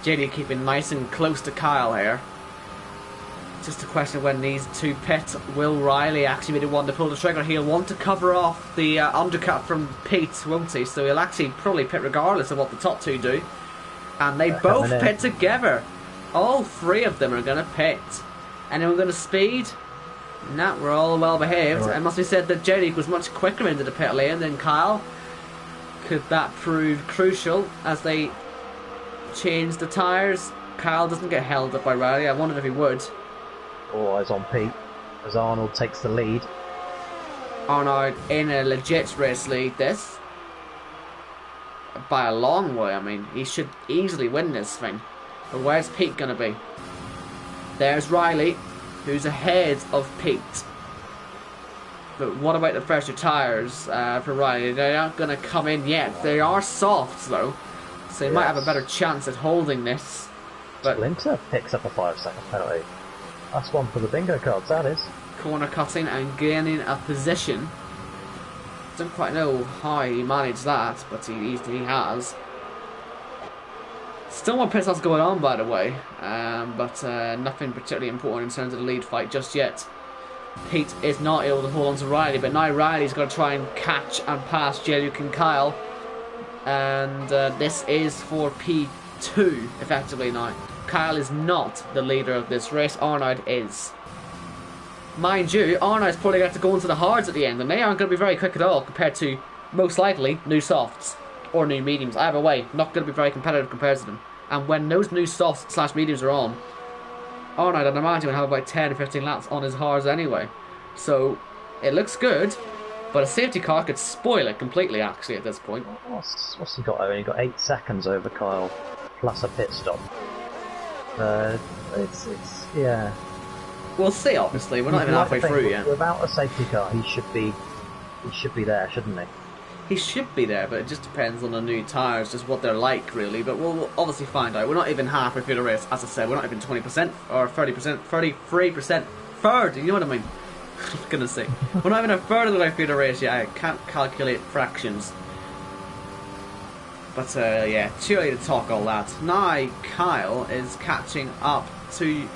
J-Luke keeping nice and close to Kyle here. Just a question of when these two pit. Will Riley actually be the one to pull the trigger? He'll want to cover off the undercut from Pete, won't he? So he'll actually probably pit regardless of what the top two do. And they both pit together. All 3 of them are going to pit. Anyone going to speed? Nah, we're all well behaved. It must be said that J-League was much quicker into the pit lane than Kyle. Could that prove crucial as they change the tyres? Kyle doesn't get held up by Riley. I wondered if he would. All eyes on Pete as Arnold takes the lead. Arnold in a legit race lead this. By a long way, I mean. He should easily win this thing. But where's Pete going to be? There's Riley, who's ahead of Pete. But what about the fresher tyres for Riley? They aren't going to come in yet. They are softs though, so he might have a better chance at holding this. But Splinter picks up a 5-second penalty. That's one for the bingo cards, that is. Corner cutting and gaining a position. Don't quite know how he managed that, but he has. Still more pit stops going on, by the way, but nothing particularly important in terms of the lead fight just yet. Pete is not able to hold on to Riley, but now Riley's got to try and catch and pass J-Luke and Kyle. And this is for P2, effectively now. Kyle is not the leader of this race, Arnold is. Mind you, Arnold's probably going to go into the hards at the end, and they aren't going to be very quick at all compared to, most likely, new softs. Or new mediums. Either way, not going to be very competitive compared to them. And when those new softs / mediums are on, Arnold, I'd imagine, will have about 10 or 15 laps on his hards anyway. So, it looks good, but a safety car could spoil it completely, actually, at this point. What's he got? Only got 8 seconds over Kyle, plus a pit stop. Yeah. We'll see. Obviously, we're not even halfway through yet. Without a safety car, he should be there, shouldn't he? He should be there, but it just depends on the new tyres, just what they're like, really. But we'll obviously find out. We're not even halfway through the race, as I said. We're not even 20% or 30%, 33%. Third, you know what I mean? I'm gonna say we're not even a third of the way through the race yet. I can't calculate fractions. But yeah, too early to talk all that. Now Kyle is catching up to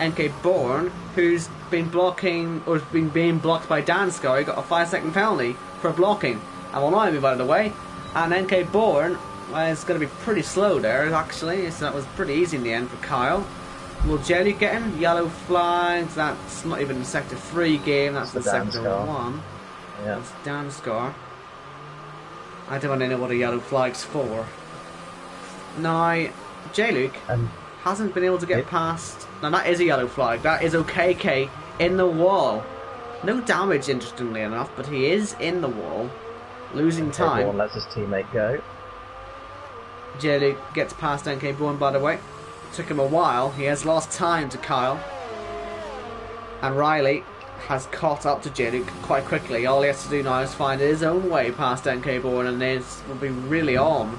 NK Bourne, who's been blocking, or been being blocked by Nascar. He got a 5-second penalty for blocking. And will now move out of the way. And NK Bourne is going to be pretty slow there, actually. So that was pretty easy in the end for Kyle. Will Jelly get him? Yellow flags. That's not even the Sector 3 game. That's the Sector 1. Yeah. That's Nascar. I don't want to know what a yellow flag's for. Now, J-Luke hasn't been able to get past... Now, that is a yellow flag. That is OKK in the wall. No damage, interestingly enough, but he is in the wall. Losing time. Everyone lets his teammate go. J-Luke gets past NK Bourne, by the way. Took him a while. He has lost time to Kyle. And Riley has caught up to J-Luke quite quickly. All he has to do now is find his own way past NK Bourne, and this will be really on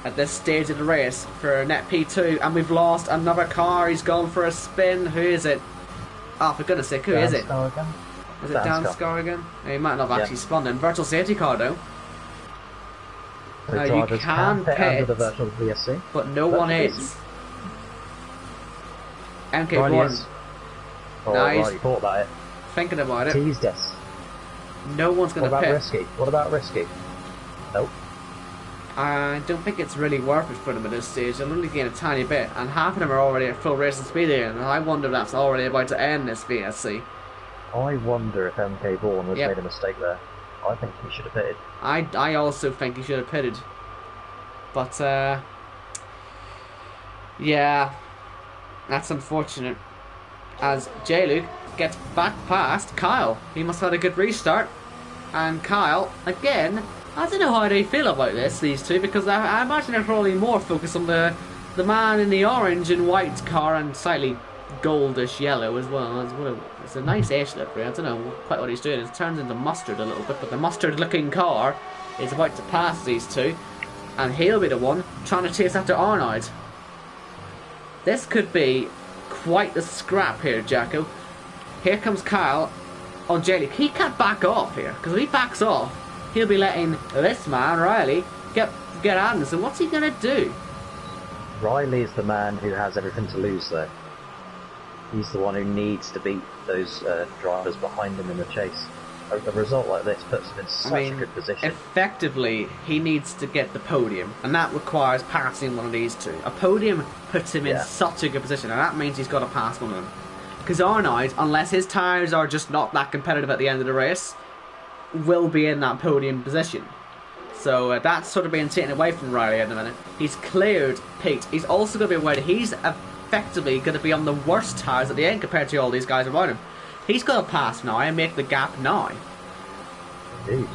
at this stage of the race for net P2. And we've lost another car. He's gone for a spin. Who is it? Oh, for goodness sake, who is it? Again? Is it Nascar again? He might not have actually spun in. Virtual safety car though. You can pit under the virtual VSC, but no one is. NK Bourne. Oh, right, you thought about it. Thinking about it. Teased us. No one's going to pit. What about Risky? Nope. I don't think it's really worth it for them at this stage. They'll only gain a tiny bit, and half of them are already at full racing speed here, and I wonder if that's already about to end this VSC. I wonder if MK Vaughan has made a mistake there. I think he should have pitted. I also think he should have pitted. But, yeah, that's unfortunate. As J-Luke gets back past Kyle. He must have had a good restart. And Kyle, again, I don't know how they feel about this, these two, because I imagine they're probably more focused on the man in the orange and white car and slightly goldish yellow as well. It's a nice ash livery. I don't know quite what he's doing. It turns into mustard a little bit, but the mustard-looking car is about to pass these two, and he'll be the one trying to chase after Arnold. This could be quite the scrap here, Jacko. Here comes Kyle on J-Luke. He can't back off here, because if he backs off, he'll be letting this man, Riley, get at him. So what's he going to do? Riley is the man who has everything to lose, though. He's the one who needs to beat those drivers behind him in the chase. A result like this puts him in such a good position. Effectively, he needs to get the podium, and that requires passing one of these two. A podium puts him in such a good position, and that means he's got to pass one of them. Because Arnold, unless his tyres are just not that competitive at the end of the race, will be in that podium position. So that's sort of being taken away from Riley at the minute. He's cleared Pete. He's also going to be aware that he's effectively going to be on the worst tyres at the end compared to all these guys around him. He's got to pass now and make the gap now. Indeed.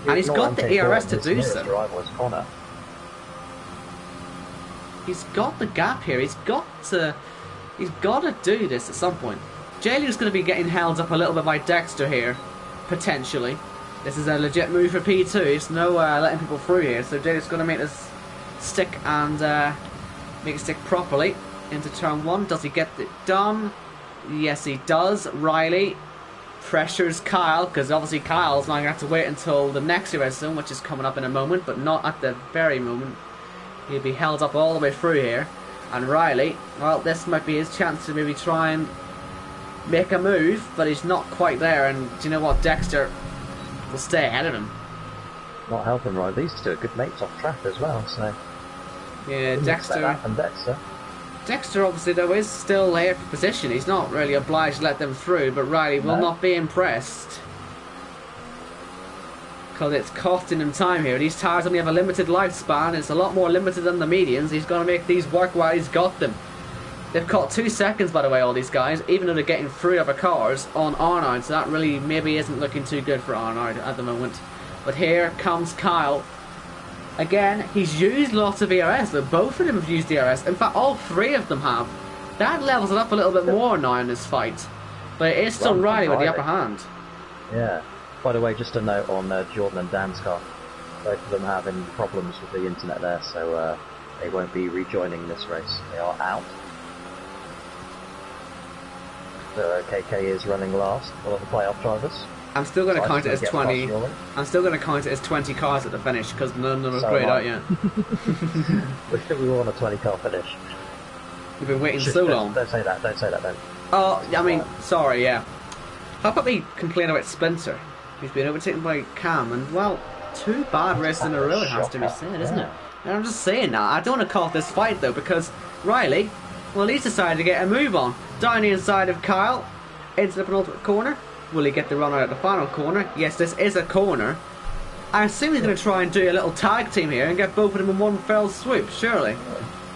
And he's got the ERS to do so. He's got the gap here. He's got to do this at some point. J-Luke's going to be getting held up a little bit by Dexter here, potentially. This is a legit move for P2. It's no letting people through here. So J-Luke's going to make this stick and make it stick properly into turn 1. Does he get it done? Yes, he does. Riley pressures Kyle, because obviously Kyle's now going to have to wait until the next ERS zone, which is coming up in a moment, but not at the very moment. He'll be held up all the way through here. And Riley, well, this might be his chance to maybe try and make a move, but he's not quite there. And do you know what? Dexter will stay ahead of him. Not helping Riley. These two are good mates off track as well, so... Yeah, Dexter obviously though is still here for position. He's not really obliged to let them through, but Riley will not be impressed. Because it's costing him time here. These tyres only have a limited lifespan. It's a lot more limited than the medians. He's going to make these work while he's got them. They've caught 2 seconds, by the way, all these guys, even though they're getting through other cars on Arnold. So that really maybe isn't looking too good for Arnold at the moment. But here comes Kyle. Again, he's used lots of ERS, but both of them have used ERS. In fact, all 3 of them have. That levels it up a little bit more now in this fight. But it is still Riley with the upper hand. Yeah. By the way, just a note on Jordan and Dan's car. Both of them having problems with the internet there, so they won't be rejoining this race. They are out. So KK is running last, one of the playoff drivers. I'm still going to count it as 20. I'm still going to count it as 20 cars at the finish because none of them are grayed out yet. we were on a 20 car finish. We've been waiting so long. Don't say that. Don't say that. Don't. Oh, I mean, sorry. Yeah. How about me complain about Spencer? He's been overtaken by Cam, and well, 2 bad races in a row. It has to be said, isn't it? And I'm just saying that. I don't want to call this fight though because Riley, well, he's decided to get a move on down the inside of Kyle into the penultimate corner. Will he get the run out at the final corner? Yes, this is a corner. I assume he's going to try and do a little tag team here and get both of them in one fell swoop, surely.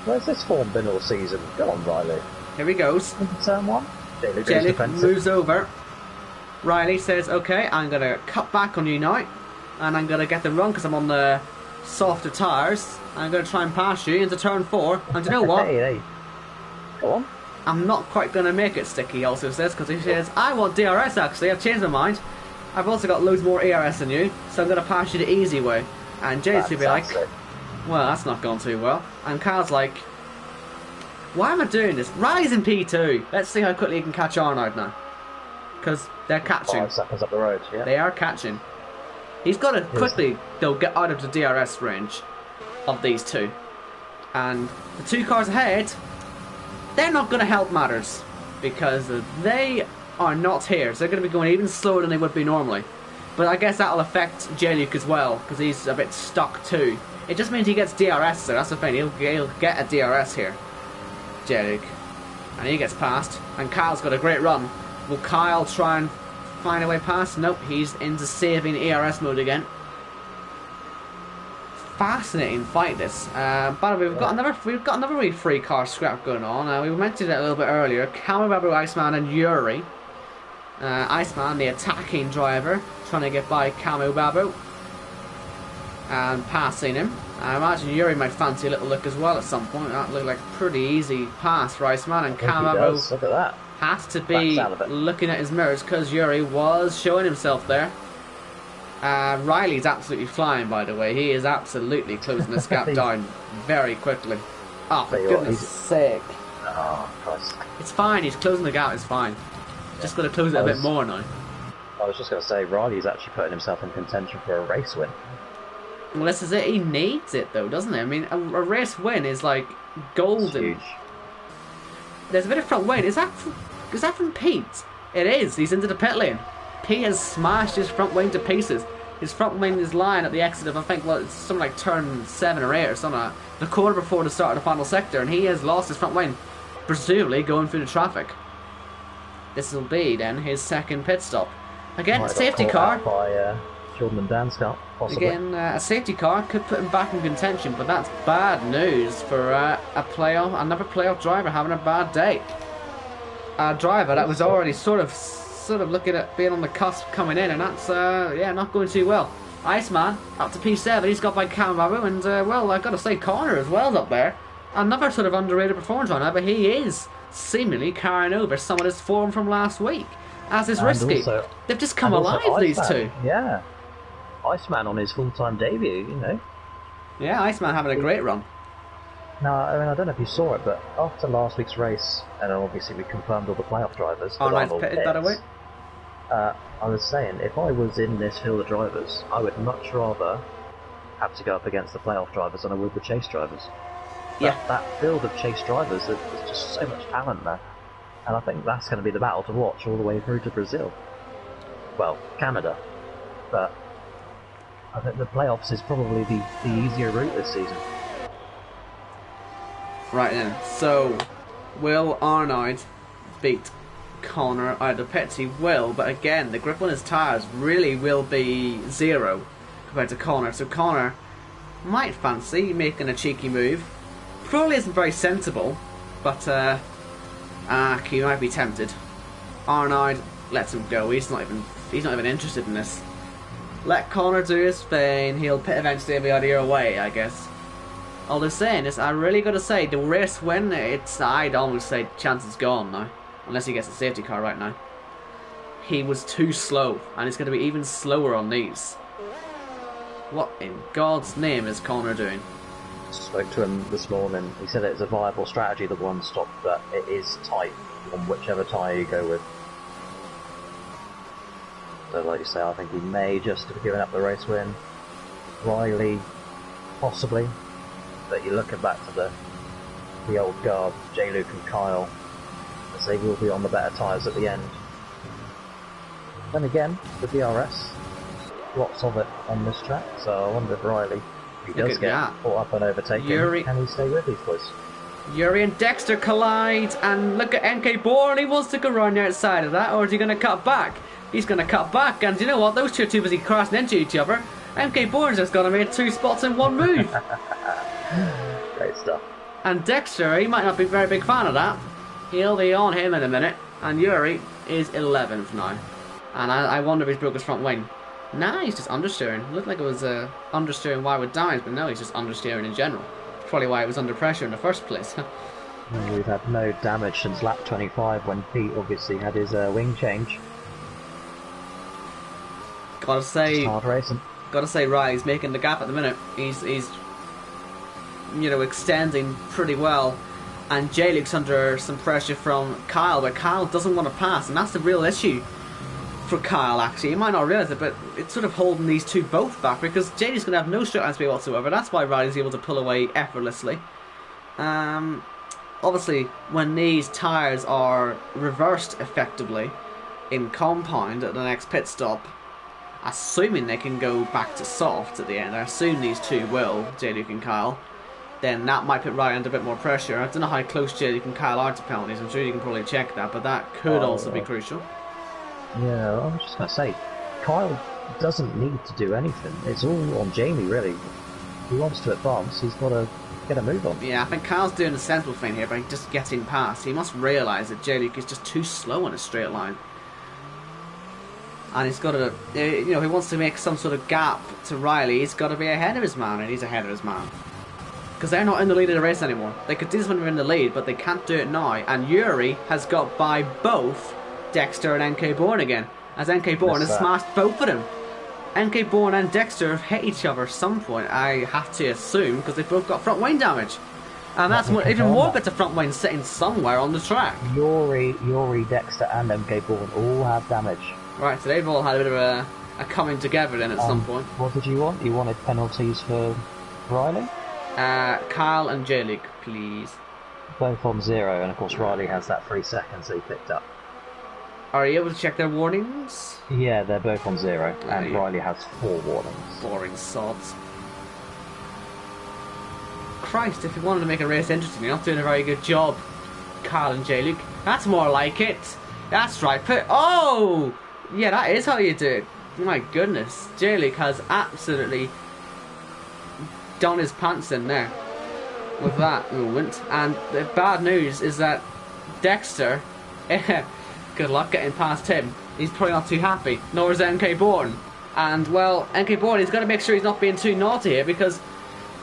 Where's this form been all season? Go on, Riley. Here he goes. Turn 1. J-Luke moves over. Riley says, okay, I'm going to cut back on you now. And I'm going to get the run because I'm on the softer tyres. I'm going to try and pass you into turn 4. And do you know what? Hey. Go on. I'm not quite going to make it, Sticky also says, because he says, I want DRS actually, I've changed my mind. I've also got loads more ERS than you, so I'm going to pass you the easy way. And Jay's will be like, well, that's not gone too well. And Carl's like, why am I doing this? Riley's in P2. Let's see how quickly he can catch Arnold now. Because they're catching. 5 seconds up the road, yeah. They are catching. He's got to quickly, though, get out of the DRS range of these two. And the 2 cars ahead, they're not going to help matters because they are not here, so they're going to be going even slower than they would be normally. But I guess that'll affect J-Luke as well because he's a bit stuck too. It just means he gets DRS, so that's the thing. He'll get a DRS here, J-Luke. And he gets past. And Kyle's got a great run. Will Kyle try and find a way past? Nope, he's into saving ERS mode again. Fascinating fight this. By the way, we've got another really free car scrap going on. We mentioned it a little bit earlier. Kamibabu, Iceman, and Yuri. Iceman, the attacking driver, trying to get by Kamibabu and passing him. I imagine Yuri might fancy a little look as well at some point. That looked like a pretty easy pass for Iceman, and Kamibabu look at that. Has to be looking at his mirrors because Yuri was showing himself there. Riley's absolutely flying, by the way. He is absolutely closing this gap down very quickly. Oh, for goodness sake. Oh, Christ. It's fine, he's closing the gap, it's fine. Just got to close it a bit more now. I was just going to say, Riley's actually putting himself in contention for a race win. Well, this is it. He needs it, though, doesn't he? I mean, a race win is like golden. It's huge. There's a bit of front wing. Is that from Pete? It is. He's into the pit lane. Pete has smashed his front wing to pieces. His front wing is lying at the exit of, I think, well, it's something like turn 7 or 8 or something like that. The corner before the start of the final sector, and he has lost his front wing, presumably going through the traffic. This will be then his second pit stop. Again, safety car. By Jordan and Dan's car, possibly. Again, a safety car could put him back in contention, but that's bad news for another playoff driver having a bad day. A driver that was already sort of looking at being on the cusp coming in, and that's not going too well. Iceman up to P7, he's got by Kamibabu, and well, I've got to say, Connor as well up there. Another sort of underrated performance on that, but he is seemingly carrying over some of his form from last week. As is Risky. Also, they've just come alive, these two. Yeah. Iceman on his full-time debut, you know. Yeah, Iceman having a great run. No, I mean, I don't know if you saw it, but after last week's race, and obviously we confirmed all the playoff drivers. Arnold's pitted, by the way. I was saying, if I was in this field of drivers, I would much rather have to go up against the playoff drivers than I would the chase drivers. That field of chase drivers, there's just so much talent there. And I think that's going to be the battle to watch all the way through to Brazil. Well, Canada. But I think the playoffs is probably the easier route this season. Right then, so will Arnold beat Connor out of the pits? He will, but again, the grip on his tyres really will be 0 compared to Connor. So Connor might fancy making a cheeky move. Probably isn't very sensible, but he might be tempted. Arnold lets him go. He's not even interested in this. Let Connor do his thing. He'll pit eventually and be out of your way, I guess. All they're saying is, I really got to say, the race win, I'd almost say chance is gone now. Unless he gets a safety car right now. He was too slow, and he's going to be even slower on these. What in God's name is Connor doing? Spoke to him this morning. He said it's a viable strategy, the one stop, but it is tight on whichever tyre you go with. So like you say, I think he may just have given up the race win. Riley, possibly. But you're looking back to the old guard, J-Luke and Kyle, as they will be on the better tyres at the end. Then again, the DRS, lots of it on this track, so I wonder if Riley, if he does get caught up and overtaken, can he stay with these boys? Yuri and Dexter collide, and look at MK Bourne, he wants to go around the outside of that, or is he going to cut back? He's going to cut back, and you know what, those two are too busy crashing into each other. MK Bourne's just going to make 2 spots in 1 move. Great stuff. And Dexter, he might not be a very big fan of that. He'll be on him in a minute, and Yuri is 11th now. And I wonder if he's broke his front wing. Nah, he's just understeering. Looked like it was understeering while with dimes, but no, he's just understeering in general. Probably why it was under pressure in the first place. We've had no damage since lap 25 when Pete obviously had his wing change. Gotta say, hard racing. Gotta say, Riley's making the gap at the minute. He's extending pretty well. And J-Luke's under some pressure from Kyle, but Kyle doesn't want to pass, and that's the real issue for Kyle, actually. You might not realise it, but it's sort of holding these two both back, because J-Luke's going to have no straight line speed whatsoever. That's why Riley's able to pull away effortlessly. Obviously, when these tyres are reversed effectively in compound at the next pit stop, assuming they can go back to soft at the end. I assume these two will, J-Luke and Kyle. Then that might put Riley under a bit more pressure. I don't know how close J-Luke and Kyle are to penalties. I'm sure you can probably check that, but that could also be crucial. Yeah, I was just going to say, Kyle doesn't need to do anything. It's all on Jamie, really. He wants to advance, he's got to get a move on. Yeah, I think Kyle's doing the sensible thing here by just getting past. He must realise that J-Luke is just too slow on a straight line. And he's got to, you know, if he wants to make some sort of gap to Riley, he's got to be ahead of his man, and he's ahead of his man. Because they're not in the lead of the race anymore. They could do this when they're in the lead, but they can't do it now. And Yuri has got by both Dexter and NK Bourne again, as NK Bourne has smashed both of them. NK Bourne and Dexter have hit each other at some point, I have to assume, because they've both got front wing damage. And that's even more bits of front wing sitting somewhere on the track. Yuri, Dexter and MK Bourne all have damage. Right, so they've all had a bit of a coming together then at some point. What did you want? You wanted penalties for Riley? Kyle and J-Luke, please. Both on 0, and of course Riley has that 3 seconds that he picked up. Are you able to check their warnings? Yeah, they're both on 0, and Riley has 4 warnings. Boring sods. Christ, if you wanted to make a race interesting, you're not doing a very good job, Kyle and J-Luke. That's more like it. That's right. Oh! Yeah, that is how you do it. My goodness. J-Luke has absolutely done his pants in there with that movement. And the bad news is that Dexter, good luck getting past him. He's probably not too happy. Nor is NK Bourne. And, well, NK Bourne, he's got to make sure he's not being too naughty here, because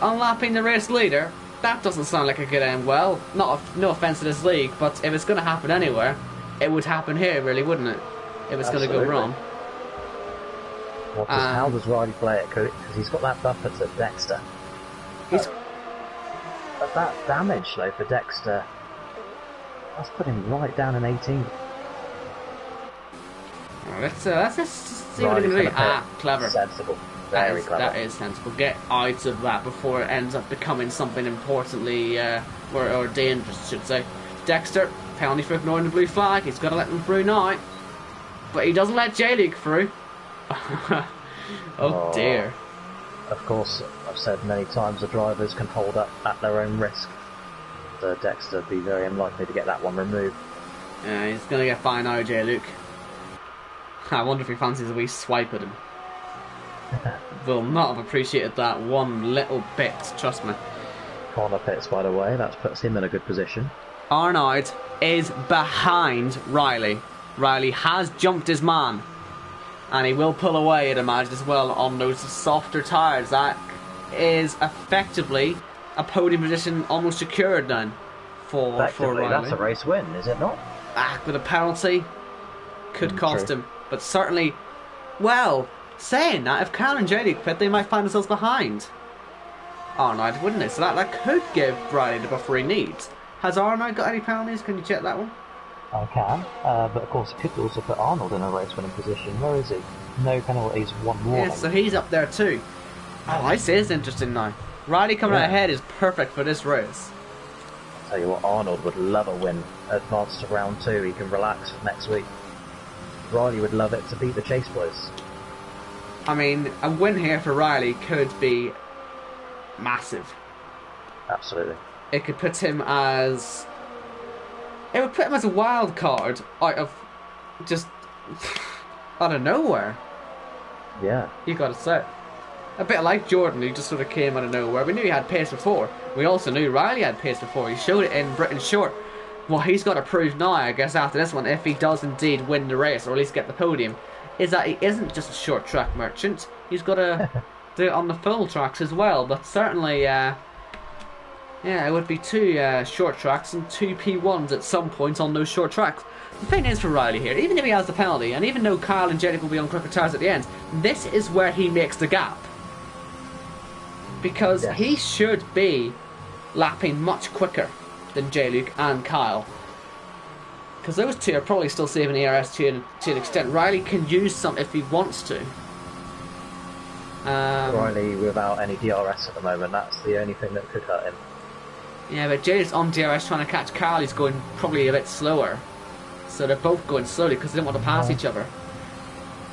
unlapping the race leader, that doesn't sound like it could end well. No offence to this league, but if it's going to happen anywhere, it would happen here, really, wouldn't it? If it's going to go wrong. How does Riley play it? Because he's got that buffer to Dexter. But that damage, though, for Dexter, that's put him right down in 18. Let's just see what he's going to do. Clever. Sensible. Very clever. That is sensible. Get out of that before it ends up becoming something importantly, or dangerous, I should say. Dexter, penalty for ignoring the blue flag. He's got to let them through now. But he doesn't let J-Luke through. Oh dear. Of course, I've said many times the drivers can hold up at their own risk. Dexter would be very unlikely to get that one removed. Yeah, he's going to get fine now, J-Luke. I wonder if he fancies a wee swipe at him. Will not have appreciated that one little bit, trust me. Corner pits, by the way, that puts him in a good position. Arnaud is behind Riley. Riley has jumped his man, and he will pull away, I'd imagine, as well on those softer tyres. That is effectively a podium position almost secured then for Riley. That's a race win, is it not? With a penalty, could cost him, but certainly, well, saying that, if Kyle and J-Luke pit, they might find themselves behind Arnaud, wouldn't it? So that could give Riley the buffer he needs. Has Arnaud got any penalties? Can you check that one? I can, but of course it could also put Arnold in a race-winning position. Where is he? No penalties, 1 warning. Yeah, so he's up there too. Oh, this is interesting now. Riley coming out ahead is perfect for this race. I'll tell you what, Arnold would love a win. Advance to round 2, he can relax for next week. Riley would love it to beat the Chase Boys. I mean, a win here for Riley could be massive. Absolutely. It could put him as... It would put him as a wild card out of just out of nowhere. Yeah. You gotta say. A bit like Jordan, who just sort of came out of nowhere. We knew he had pace before. We also knew Riley had pace before. He showed it in Britain Short. What he's got to prove now, I guess, after this one, if he does indeed win the race, or at least get the podium, is that he isn't just a short track merchant. He's got to do it on the full tracks as well. But certainly, yeah, it would be 2 short tracks and 2 P1s at some point on those short tracks. The thing is for Riley here, even if he has the penalty, and even though Kyle and J-Luke will be on quicker tyres at the end, this is where he makes the gap. Because he should be lapping much quicker than J-Luke and Kyle. Because those two are probably still saving ERS to an extent. Riley can use some if he wants to. Riley without any DRS at the moment, that's the only thing that could hurt him. Yeah, but J-Luke's on DRS trying to catch Kyle, he's going probably a bit slower. So they're both going slowly because they don't want to pass each other.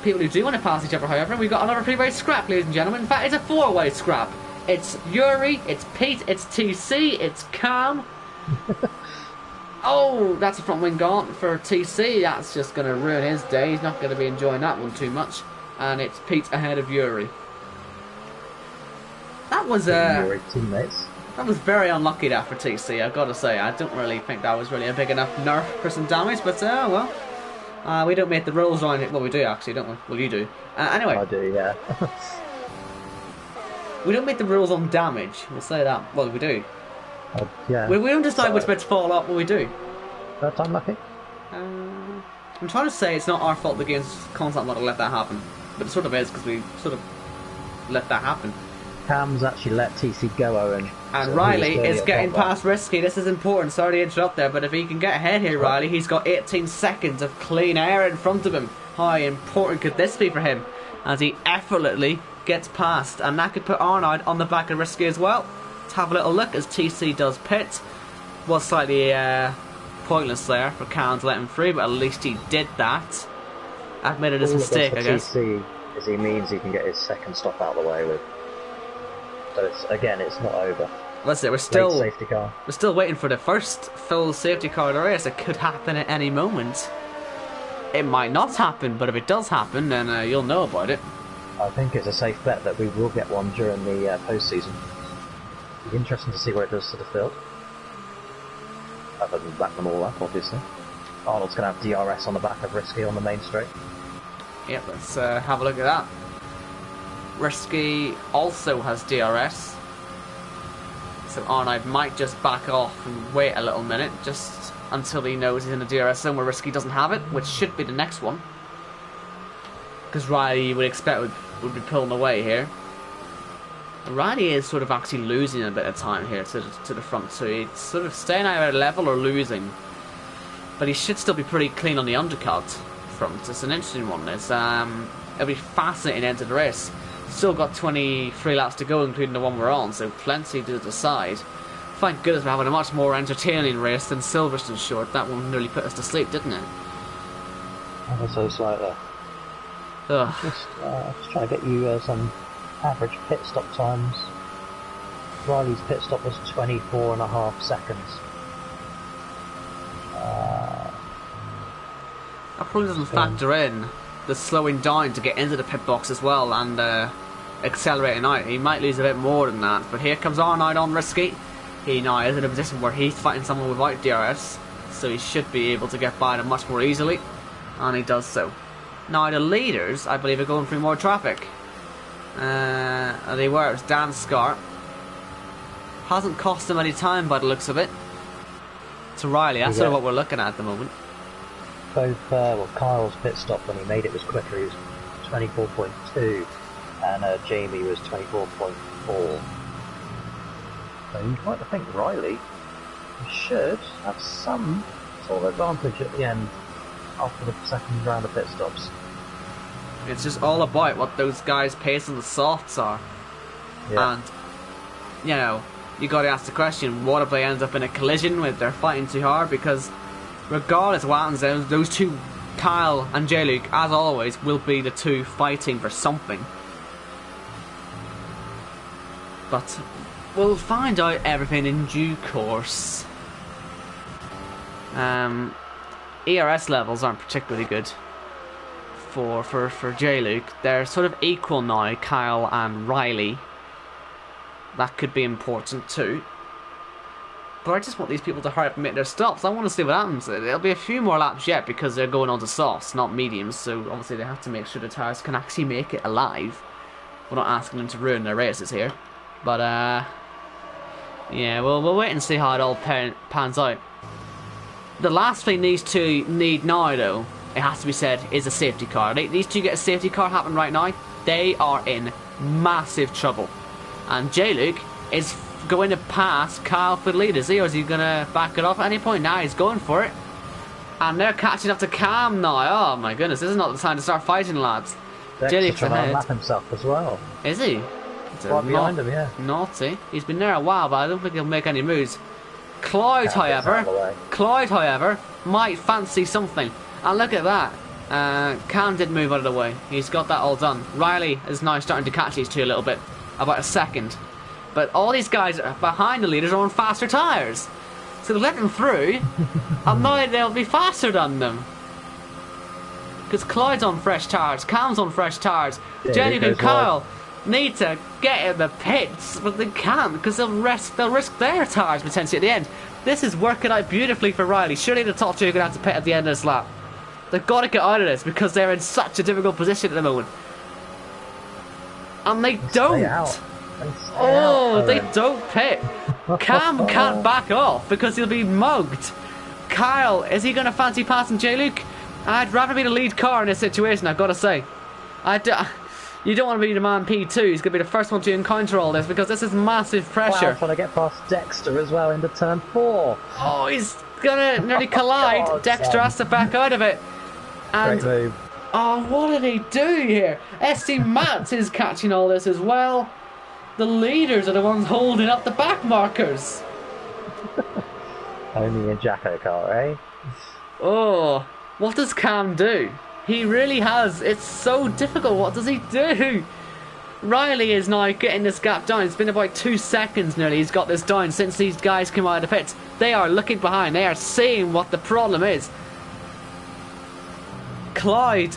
people who do want to pass each other, however, we've got another three-way scrap, ladies and gentlemen. In fact, it's a four-way scrap. It's Yuri, it's Pete, it's TC, it's Cam. Oh, that's a front wing gone for TC. That's just going to ruin his day. He's not going to be enjoying that one too much. And it's Pete ahead of Yuri. That was Yuri teammates. That was very unlucky that for TC, I've got to say. I don't really think that was really a big enough nerf for some damage, but well. We don't make the rules on it. Well, we do actually, don't we? Well, you do. Anyway. I do, yeah. We don't make the rules on damage. We'll say that. Well, we do. Yeah. We don't decide which bits fall up, but we do. That time lucky? I'm trying to say it's not our fault the game's constantly not to let that happen. But it sort of is, because we sort of let that happen. Cam's actually let TC go, Owen. And so Riley is getting past Risky. This is important. Sorry to interrupt there, but if he can get ahead here, Riley, he's got 18 seconds of clean air in front of him. How important could this be for him? As he effortlessly gets past. And that could put Arnold on the back of Risky as well. Let's have a little look as TC does pit. Was slightly pointless there for Cam to let him through, but at least he did that. Admitted his mistake, I guess. TC is he means he can get his second stop out of the way with. So it's not over. Let's say we're still safety car. We're still waiting for the first full safety car of the race. It could happen at any moment. It might not happen, but if it does happen, then you'll know about it. I think it's a safe bet that we will get one during the post-season. It'll be interesting to see what it does to the field. Other than back them all up, obviously. Arnold's going to have DRS on the back of Risky on the main straight. Yep, let's have a look at that. Risky also has DRS. So Arnold might just back off and wait a little minute, just until he knows he's in the DRS zone where Risky doesn't have it, which should be the next one. Because Riley, you would expect, would be pulling away here. Riley is sort of actually losing a bit of time here to the front, so he's sort of staying either level or losing. But he should still be pretty clean on the undercut front. It's an interesting one. It'll be fascinating end of the race. Still got 23 laps to go, including the one we're on, so plenty to decide. Thank goodness we're having a much more entertaining race than Silverstone Short. That one nearly put us to sleep, didn't it? Ever so slightly. Just trying to get you some average pit stop times. Riley's pit stop was 24.5 seconds. That probably doesn't factor in the slowing down to get into the pit box as well and accelerating out. He might lose a bit more than that, but here comes Arnold on Risky. He now is in a position where he's fighting someone without DRS, so he should be able to get by them much more easily, and he does so. Now the leaders, I believe, are going through more traffic. They were. It was Dan Scar. Hasn't cost him any time by the looks of it. To Riley, that's sort of what we're looking at the moment. Both, Kyle's pit stop when he made it was quicker. He was 24.2, and Jamie was 24.4. So you'd like to think Riley should have some sort of advantage at the end after the second round of pit stops. It's just all about what those guys' pace and the softs are. Yeah. And, you know, you got to ask the question, what if they end up in a collision with they're fighting too hard? Because regardless of what happens, those two, Kyle and J-Luke, as always, will be the two fighting for something. But we'll find out everything in due course. ERS levels aren't particularly good for J-Luke. They're sort of equal now, Kyle and Riley. That could be important too. But I just want these people to hurry up and make their stops. I want to see what happens. There'll be a few more laps yet because they're going on to softs, not mediums. So obviously they have to make sure the tyres can actually make it alive. We're not asking them to ruin their races here. But yeah, we'll wait and see how it all pans out. The last thing these two need now, though, it has to be said, is a safety car. These two get a safety car happening right now. They are in massive trouble. And J-Luke is going to pass Kyle for the lead, is he? Or is he going to back it off at any point? Now he's going for it. And they're catching up to Cam now. Oh my goodness, this is not the time to start fighting, lads. J-Luke's trying to lap himself as well. Is he? Right behind him, yeah. Naughty. He's been there a while, but I don't think he'll make any moves. Clyde, however, might fancy something. And look at that. Cam did move out of the way. He's got that all done. Riley is now starting to catch these two a little bit. About a second. But all these guys behind the leaders are on faster tyres. So they let them through, and now they'll be faster than them. Because Clyde's on fresh tyres, Cam's on fresh tyres. Jenny and Kyle need to get in the pits, but they can't because they'll risk their tyres potentially at the end. This is working out beautifully for Riley. Surely the top two are going to have to pit at the end of this lap. They've got to get out of this because they're in such a difficult position at the moment. And they don't. They don't pit. Cam can't back off because he'll be mugged. Kyle, is he going to fancy passing J-Luke? I'd rather be the lead car in this situation, I've got to say. You don't want to be the man P2 who's going to be the first one to encounter all this because this is massive pressure. Wow, trying to get past Dexter as well into turn 4. Oh, he's going to nearly collide. God, Dexter has to back out of it. And, great move. Oh, what did he do here? SC Matt is catching all this as well. The leaders are the ones holding up the back markers. Only a JACKOCAR, eh? Oh, what does Cam do? He really has. It's so difficult. What does he do? Riley is now getting this gap down. It's been about 2 seconds nearly. He's got this down since these guys came out of the pits. They are looking behind. They are seeing what the problem is. Clyde,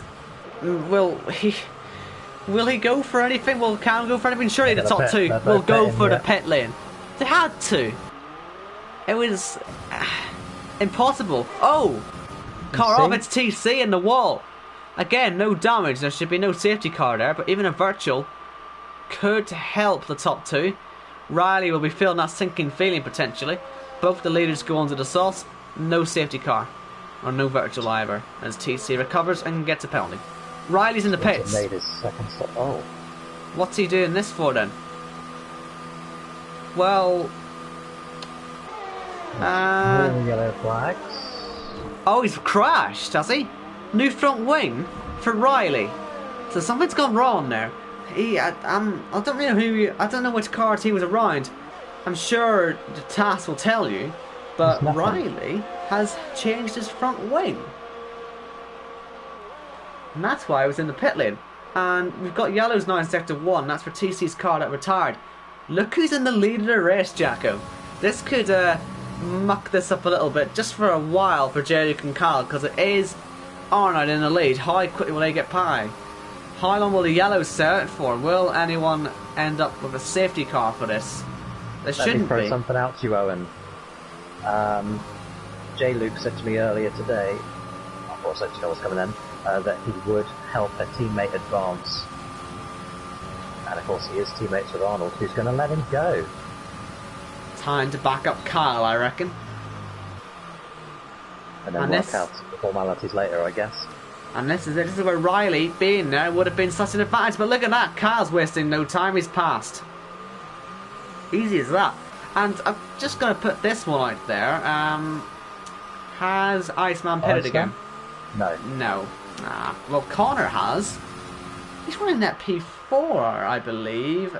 will he go for anything? Will Cam go for anything? Surely the top two will go for the pit lane. They had to. It was impossible. Oh, car off its TC in the wall. Again, no damage. There should be no safety car there, but even a virtual could help the top two. Riley will be feeling that sinking feeling potentially. Both the leaders go onto the sauce. No safety car. Or no virtual either. As TC recovers and gets a penalty. Riley's in the pits. Made his second stop. Oh. What's he doing this for then? Well... yellow flags. Oh, he's crashed, has he? New front wing for Riley. So something's gone wrong there. I don't really know I don't know which cars he was around. I'm sure the task will tell you. But Riley has changed his front wing. And that's why I was in the pit lane. And we've got yellows now in sector 1. That's for TC's car that retired. Look who's in the lead of the race, Jacko. This could muck this up a little bit just for a while for J-Luke and Kyle, because it is Arnold in the lead. How quickly will they get by? How long will the yellows set it for? Will anyone end up with a safety car for this? There shouldn't be. Let me throw something out to you, Owen. J-Luke said to me earlier today, of course I didn't know what's coming in, that he would help a teammate advance. And of course he is teammates with Arnold, who's going to let him go. Time to back up Kyle, I reckon. And then work out the formalities later, I guess. And this is it. This is where Riley being there would have been such an advantage. But look at that. Kyle's wasting no time. He's passed. Easy as that. And I'm just going to put this one out there. Has Iceman pitted again? No. No. Well, Connor has. He's running that P4, I believe.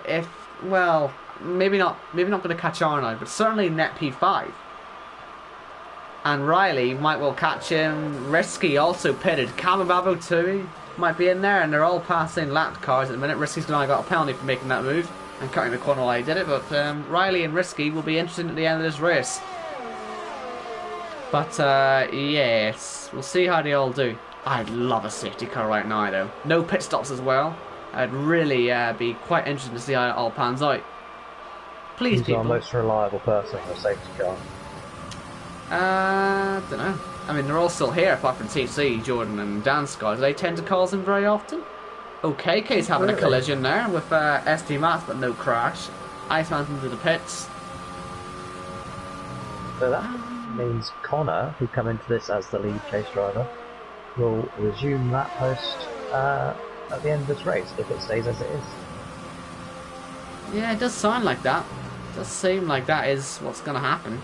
Well, maybe not going to catch Arnold, but certainly net P5. And Riley might well catch him. Risky also pitted. Camababo too might be in there, and they're all passing lap cars at the minute. Risky's now got a penalty for making that move and cutting the corner while he did it, but Riley and Risky will be interesting at the end of this race. But yes, we'll see how they all do. I'd love a safety car right now though. No pit stops as well. I'd really be quite interested to see how it all pans out. Please, people. Who's our most reliable person in a safety car? Don't know. I mean, they're all still here apart from TC, Jordan and Danscar. Do they tend to call them very often? Okay, K's having a collision there with SD Mats, but no crash. Iceman's into the pits. So that means Connor, who come into this as the lead chase driver, will resume that post at the end of this race if it stays as it is. Yeah, it does sound like that. It does seem like that is what's going to happen.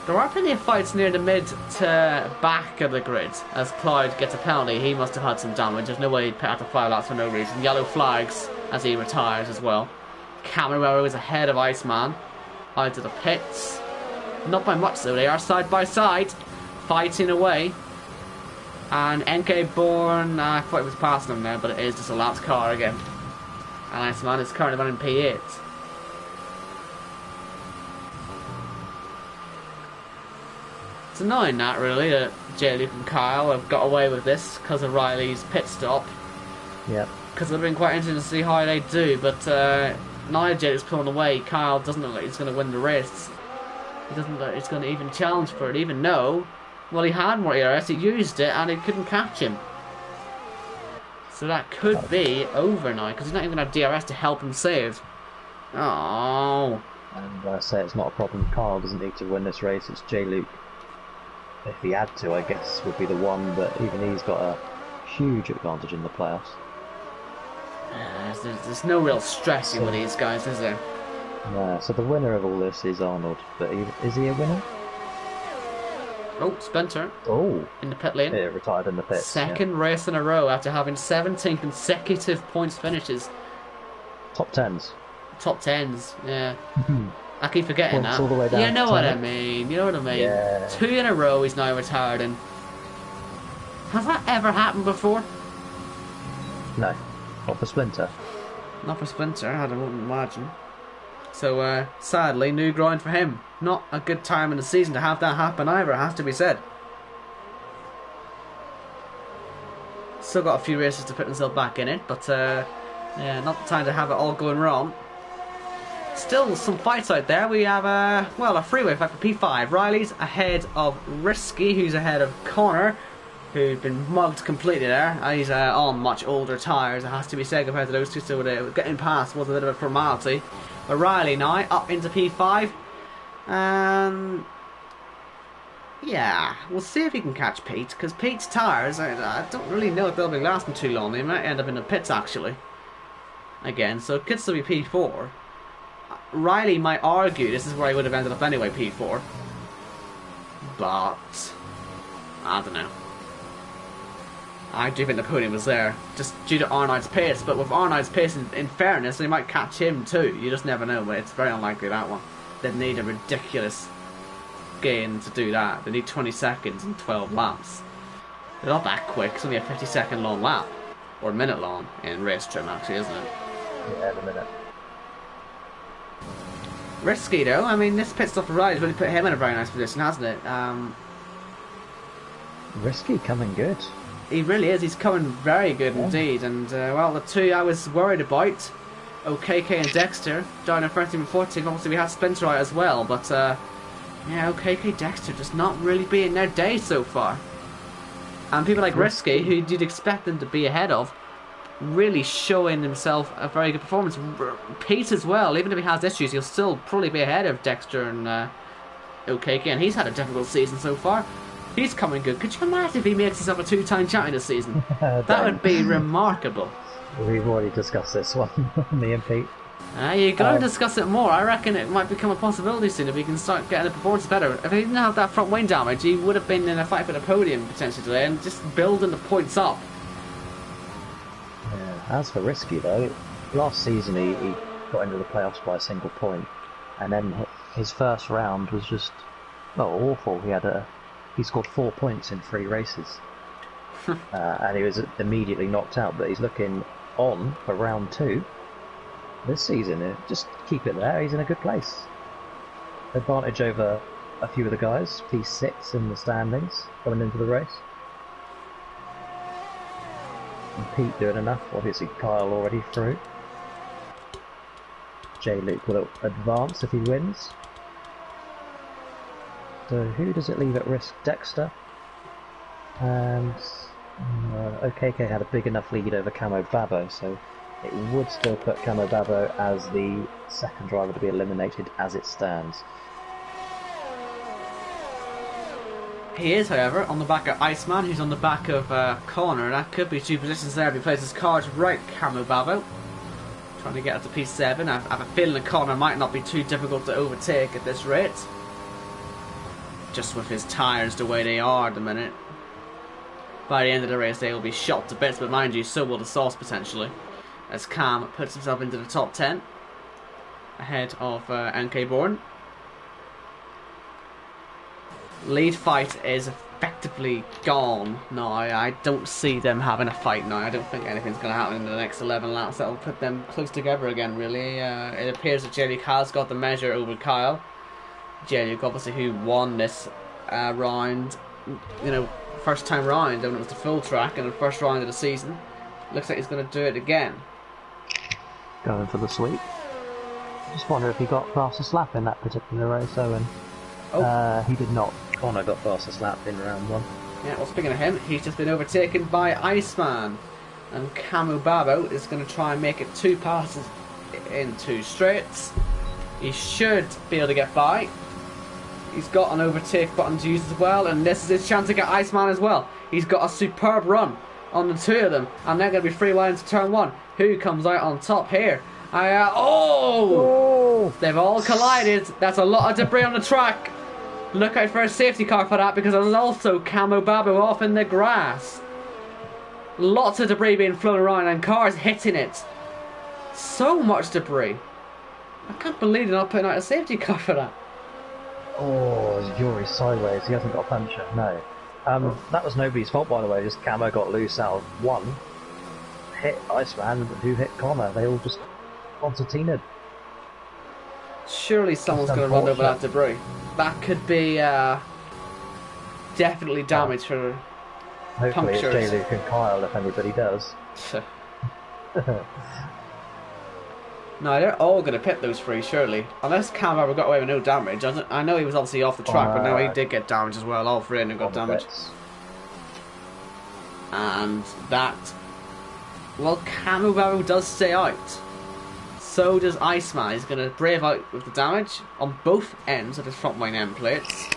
There are plenty of fights near the mid to back of the grid. As Clyde gets a penalty, he must have had some damage. There's no way he'd put out the 5 laps for no reason. Yellow flags as he retires as well. Camaro is ahead of Iceman. Out of the pits. Not by much though, they are side by side. Fighting away. And NK Born, I thought it was passing him now, but it is just a lapped car again. And Iceman is currently running P8. It's annoying that really that J. Luke and Kyle have got away with this because of Riley's pit stop. Yep. Because it would have been quite interesting to see how they do, but now J. Luke's pulling away. Kyle doesn't look like he's going to win the race. He doesn't look like he's going to even challenge for it, even though, well, he had more ERS, he used it, and he couldn't catch him. So that could be over now, because he's not even going to have DRS to help him save. Oh. And I say it's not a problem. Kyle doesn't need to win this race, it's J. Luke. If he had to, I guess, would be the one, but even he's got a huge advantage in the playoffs. There's no real stressing with these guys, is there? Yeah, so the winner of all this is Arnold, but is he a winner? Oh, Spencer. Oh. In the pit lane. Yeah, retired in the pits. Second race in a row after having 17 consecutive points finishes. Top 10s. Top 10s, yeah. I keep forgetting Points that. all the way down You know to what 10. I mean. You know what I mean. Yeah. 2 in a row he's now retired in. Has that ever happened before? No. Not for Splinter. Not for Spencer, I wouldn't imagine. So, sadly, new grind for him. Not a good time in the season to have that happen either, it has to be said. Still got a few races to put himself back in it, but yeah, not the time to have it all going wrong. Still some fights out there. We have well, a freeway fight for P5. Riley's ahead of Risky, who's ahead of Connor, who's been mugged completely there. He's on much older tyres, it has to be said, compared to those two, so getting past was a bit of a formality. But Riley now up into P5, and yeah, we'll see if he can catch Pete, because Pete's tyres, I don't really know if they'll be lasting too long. They might end up in the pits actually again, so it could still be P4. Riley might argue this is where he would have ended up anyway, P4, but I don't know. I do think the podium was there, just due to Arnold's pace, but with Arnold's pace, in fairness, they might catch him too. You just never know, but it's very unlikely that one. They'd need a ridiculous gain to do that. They need 20 seconds and 12 laps. They're not that quick, it's only a 50-second long lap, or a minute long in race trim actually, isn't it? Yeah, in a minute. Risky though, I mean, this pit stop for Riley's really put him in a very nice position, hasn't it? Risky coming good. He really is. He's coming very good indeed. And, well, the two I was worried about, OKK and Dexter, down in 13 and 14. Obviously, we had Spencer out as well. But, yeah, OKK, Dexter just not really being their day so far. And people like Risky, who you'd expect them to be ahead of, really showing himself a very good performance. Pete as well, even if he has issues, he'll still probably be ahead of Dexter and OKK. And he's had a difficult season so far. He's coming good. Could you imagine if he makes himself a 2-time champion this season? That would be remarkable. We've already discussed this one, me and Pete. You're going to discuss it more. I reckon it might become a possibility soon if he can start getting the performance better. If he didn't have that front wing damage, he would have been in a fight for the podium potentially today and just building the points up. Yeah. As for Risky though, last season he got into the playoffs by a single point, and then his first round was just, well, awful. He scored 4 points in 3 races. And he was immediately knocked out, but he's looking on for round 2 this season. Just keep it there, he's in a good place. Advantage over a few of the guys, P6 in the standings coming into the race. And Pete doing enough, obviously Kyle already through. J. Luke will advance if he wins. So who does it leave at risk? Dexter. And OKK had a big enough lead over Camo Babo, so it would still put Camo Babo as the second driver to be eliminated as it stands. He is, however, on the back of Iceman, who's on the back of Connor. That could be 2 positions there if he plays his cards right, Camo Babo. Trying to get up to P7. I have a feeling that Connor might not be too difficult to overtake at this rate. Just with his tyres the way they are at the minute. By the end of the race they will be shot to bits, but mind you, so will the sauce potentially. As Cam puts himself into the top 10. Ahead of NK Born. Lead fight is effectively gone now. I don't see them having a fight now. I don't think anything's going to happen in the next 11 laps that will put them close together again, really. It appears that J-Luke has got the measure over Kyle. J-Luke, obviously, who won this round, you know, first time round when it was the full track in the first round of the season. Looks like he's going to do it again. Going for the sweep. Just wonder if he got fastest lap in that particular race, Owen. He did not. Connor got fastest lap in round 1. Yeah, well, speaking of him, he's just been overtaken by Iceman. And Camu Babo is going to try and make it 2 passes in 2 straights. He should be able to get by. He's got an overtake button to use as well, and this is his chance to get Iceman as well. He's got a superb run on the 2 of them, and they're going to be free wide into turn 1. Who comes out on top here? They've all collided. That's a lot of debris on the track. Look out for a safety car for that, because there's also Camo Babu off in the grass. Lots of debris being flown around and cars hitting it. So much debris. I can't believe they're not putting out a safety car for that. Oh, Yuri's sideways. He hasn't got a puncture. No. That was nobody's fault, by the way. Just Camo got loose out of 1. Hit Iceman, who hit Connor. They all just concertinaed. Surely someone's going to run over that debris. That could be definitely damage for hopefully punctures. It's J-Luke and Kyle, if anybody does. No, they're all going to pit those 3, surely. Unless Cam ever got away with no damage. I know he was obviously off the track, but no, he did get damage as well. All 3 of them got damage. And that... Well, Camu Babu does stay out. So does Iceman. He's going to brave out with the damage on both ends of his front wing end plates.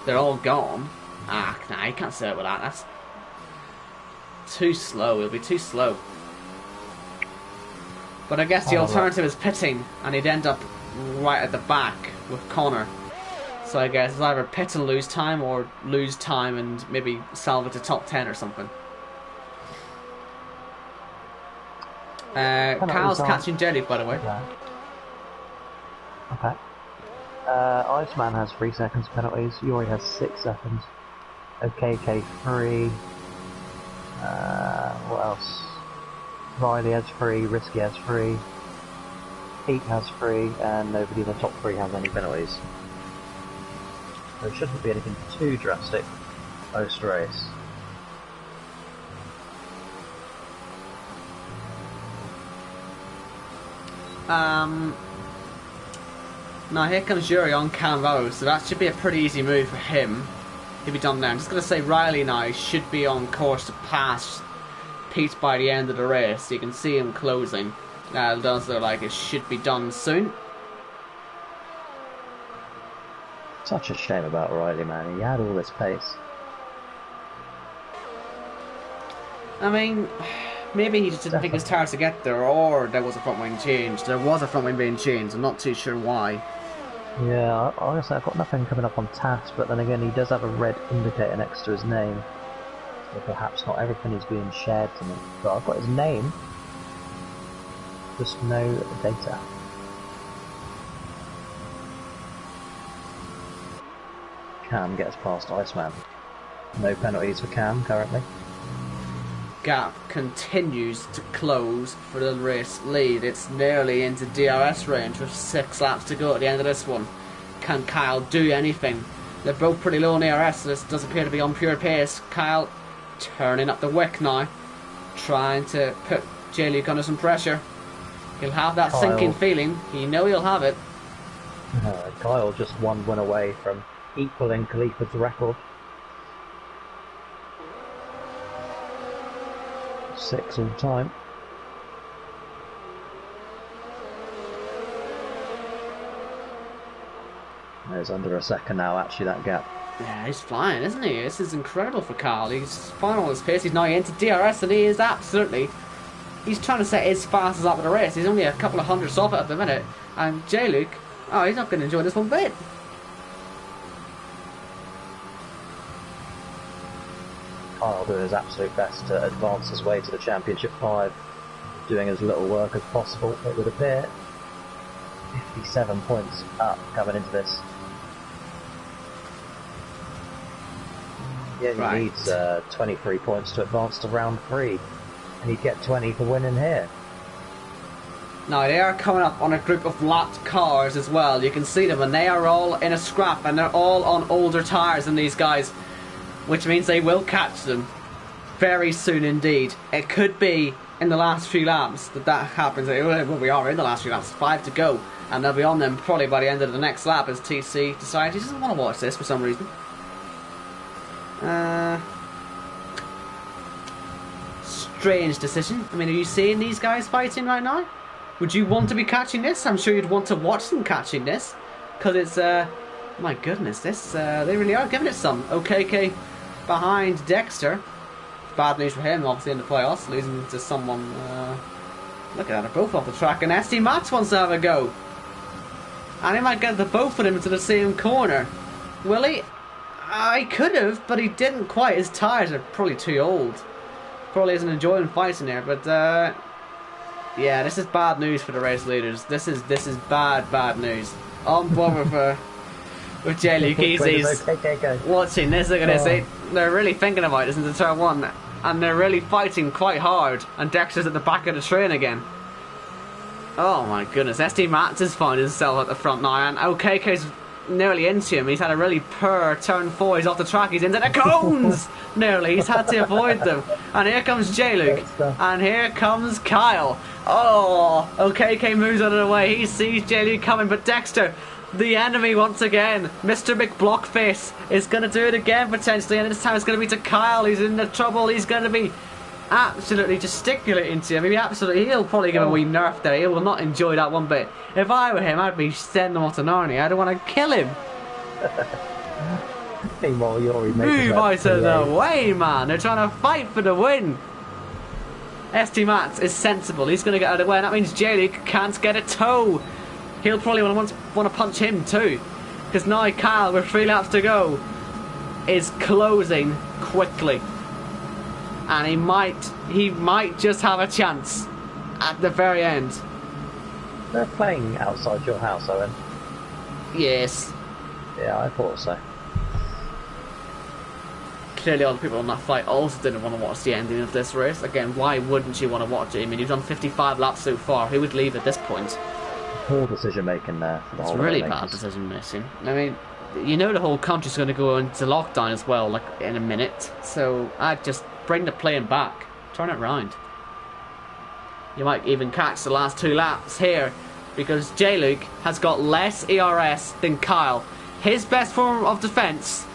They're all gone. Nah, you can't stay out with that. That's too slow. It'll be too slow. But I guess the alternative is pitting, and he'd end up right at the back with Connor. So I guess it's either pit and lose time, or lose time and maybe salvage a top 10 or something. Kyle's catching J-Luke, by the way. Yeah. Okay. Iceman has 3 seconds penalties. Yuri has 6 seconds. OKK 3. What else? Riley has 3. Risky has 3. Pete has 3, and nobody in the top 3 has any penalties. There shouldn't be anything too drastic post-race. Now here comes Yuri on Canvo, so that should be a pretty easy move for him. He'll be done now. I'm just going to say Riley now should be on course to pass Pete by the end of the race. You can see him closing. It does look like it should be done soon. Such a shame about Riley, man. He had all this pace. I mean, maybe he just didn't think his tires to get there, or there was a front wing change. There was a front wing being changed. I'm not too sure why. Yeah, honestly, I've got nothing coming up on TAS, but then again, he does have a red indicator next to his name. So perhaps not everything is being shared to me. But I've got his name, just no data. Cam gets past Iceman. No penalties for Cam currently. Gap continues to close for the race lead. It's nearly into DRS range with 6 laps to go at the end of this one. Can Kyle do anything? They're both pretty low on DRS, so this does appear to be on pure pace. Kyle turning up the wick now, trying to put J-Luke under some pressure. He'll have that sinking feeling. You know he'll have it. Kyle just 1 win away from equaling Khalifa's record. 6 all time. There's under a second now, actually, that gap. Yeah, he's flying, isn't he? This is incredible for Kyle. He's flying on his pace. He's now into DRS, and he is absolutely... He's trying to set his fastest lap of the race. He's only a couple of hundredths off it at the minute. And J-Luke, oh, he's not going to enjoy this one bit. Kyle doing his absolute best to advance his way to the Championship 5, doing as little work as possible, it would appear. 57 points up coming into this. He only needs 23 points to advance to round 3, and he'd get 20 for winning here. Now they are coming up on a group of lapped cars as well. You can see them, and they are all in a scrap, and they're all on older tyres than these guys, which means they will catch them very soon indeed. It could be in the last few laps that happens. Well, we are in the last few laps, 5 to go, and they'll be on them probably by the end of the next lap as TC decides he doesn't want to watch this for some reason. Strange decision. I mean, are you seeing these guys fighting right now? Would you want to be catching this? I'm sure you'd want to watch them catching this, because it's my goodness, this they really are giving it some. OKK behind Dexter. Bad news for him, obviously, in the playoffs, losing to someone. Look at that, they're both off the track, and SD Max wants to have a go, and he might get the both of them into the same corner. Will he? I could have, but he didn't quite. His tyres are probably too old. Probably isn't enjoying fighting there, but yeah, this is bad news for the race leaders. This is bad news. On board with JACKOCAR. He's watching this. Look at this. They're really thinking about this into turn 1, and they're really fighting quite hard. And Dexter's at the back of the train again. Oh my goodness. SD Mats is finding himself at the front now, and OKK's nearly into him. He's had a really poor turn 4. He's off the track. He's into the cones. Nearly. He's had to avoid them. And here comes JACKOCAR. And here comes Kyle. Oh, OKK moves out of the way. He sees JACKOCAR coming, but Dexter, the enemy once again, Mr. McBlockface, is going to do it again potentially, and this time it's going to be to Kyle. He's in the trouble. He's going to be absolutely gesticulating to him. He'll probably give a wee nerf there. He will not enjoy that one bit. If I were him, I'd be sending him off to Narnia. I don't want to kill him. Move out of the way, man. They're trying to fight for the win. SD Mats is sensible. He's going to get out of the way, and that means JACKOCAR can't get a toe. He'll probably want to punch him too, because now Kyle, with 3 laps to go, is closing quickly, and he might just have a chance at the very end. They're playing outside your house, Owen. Yes. Yeah, I thought so. Clearly other people on that fight also didn't want to watch the ending of this race. Again, why wouldn't you want to watch it? I mean, you've done 55 laps so far. Who would leave at this point? Poor decision making there. It's really bad decision making. I mean, you know the whole country's going to go into lockdown as well, like in a minute. So I'd just bring the plane back, turn it round. You might even catch the last 2 laps here, because JACKOCAR has got less ERS than Kyle. His best form of defence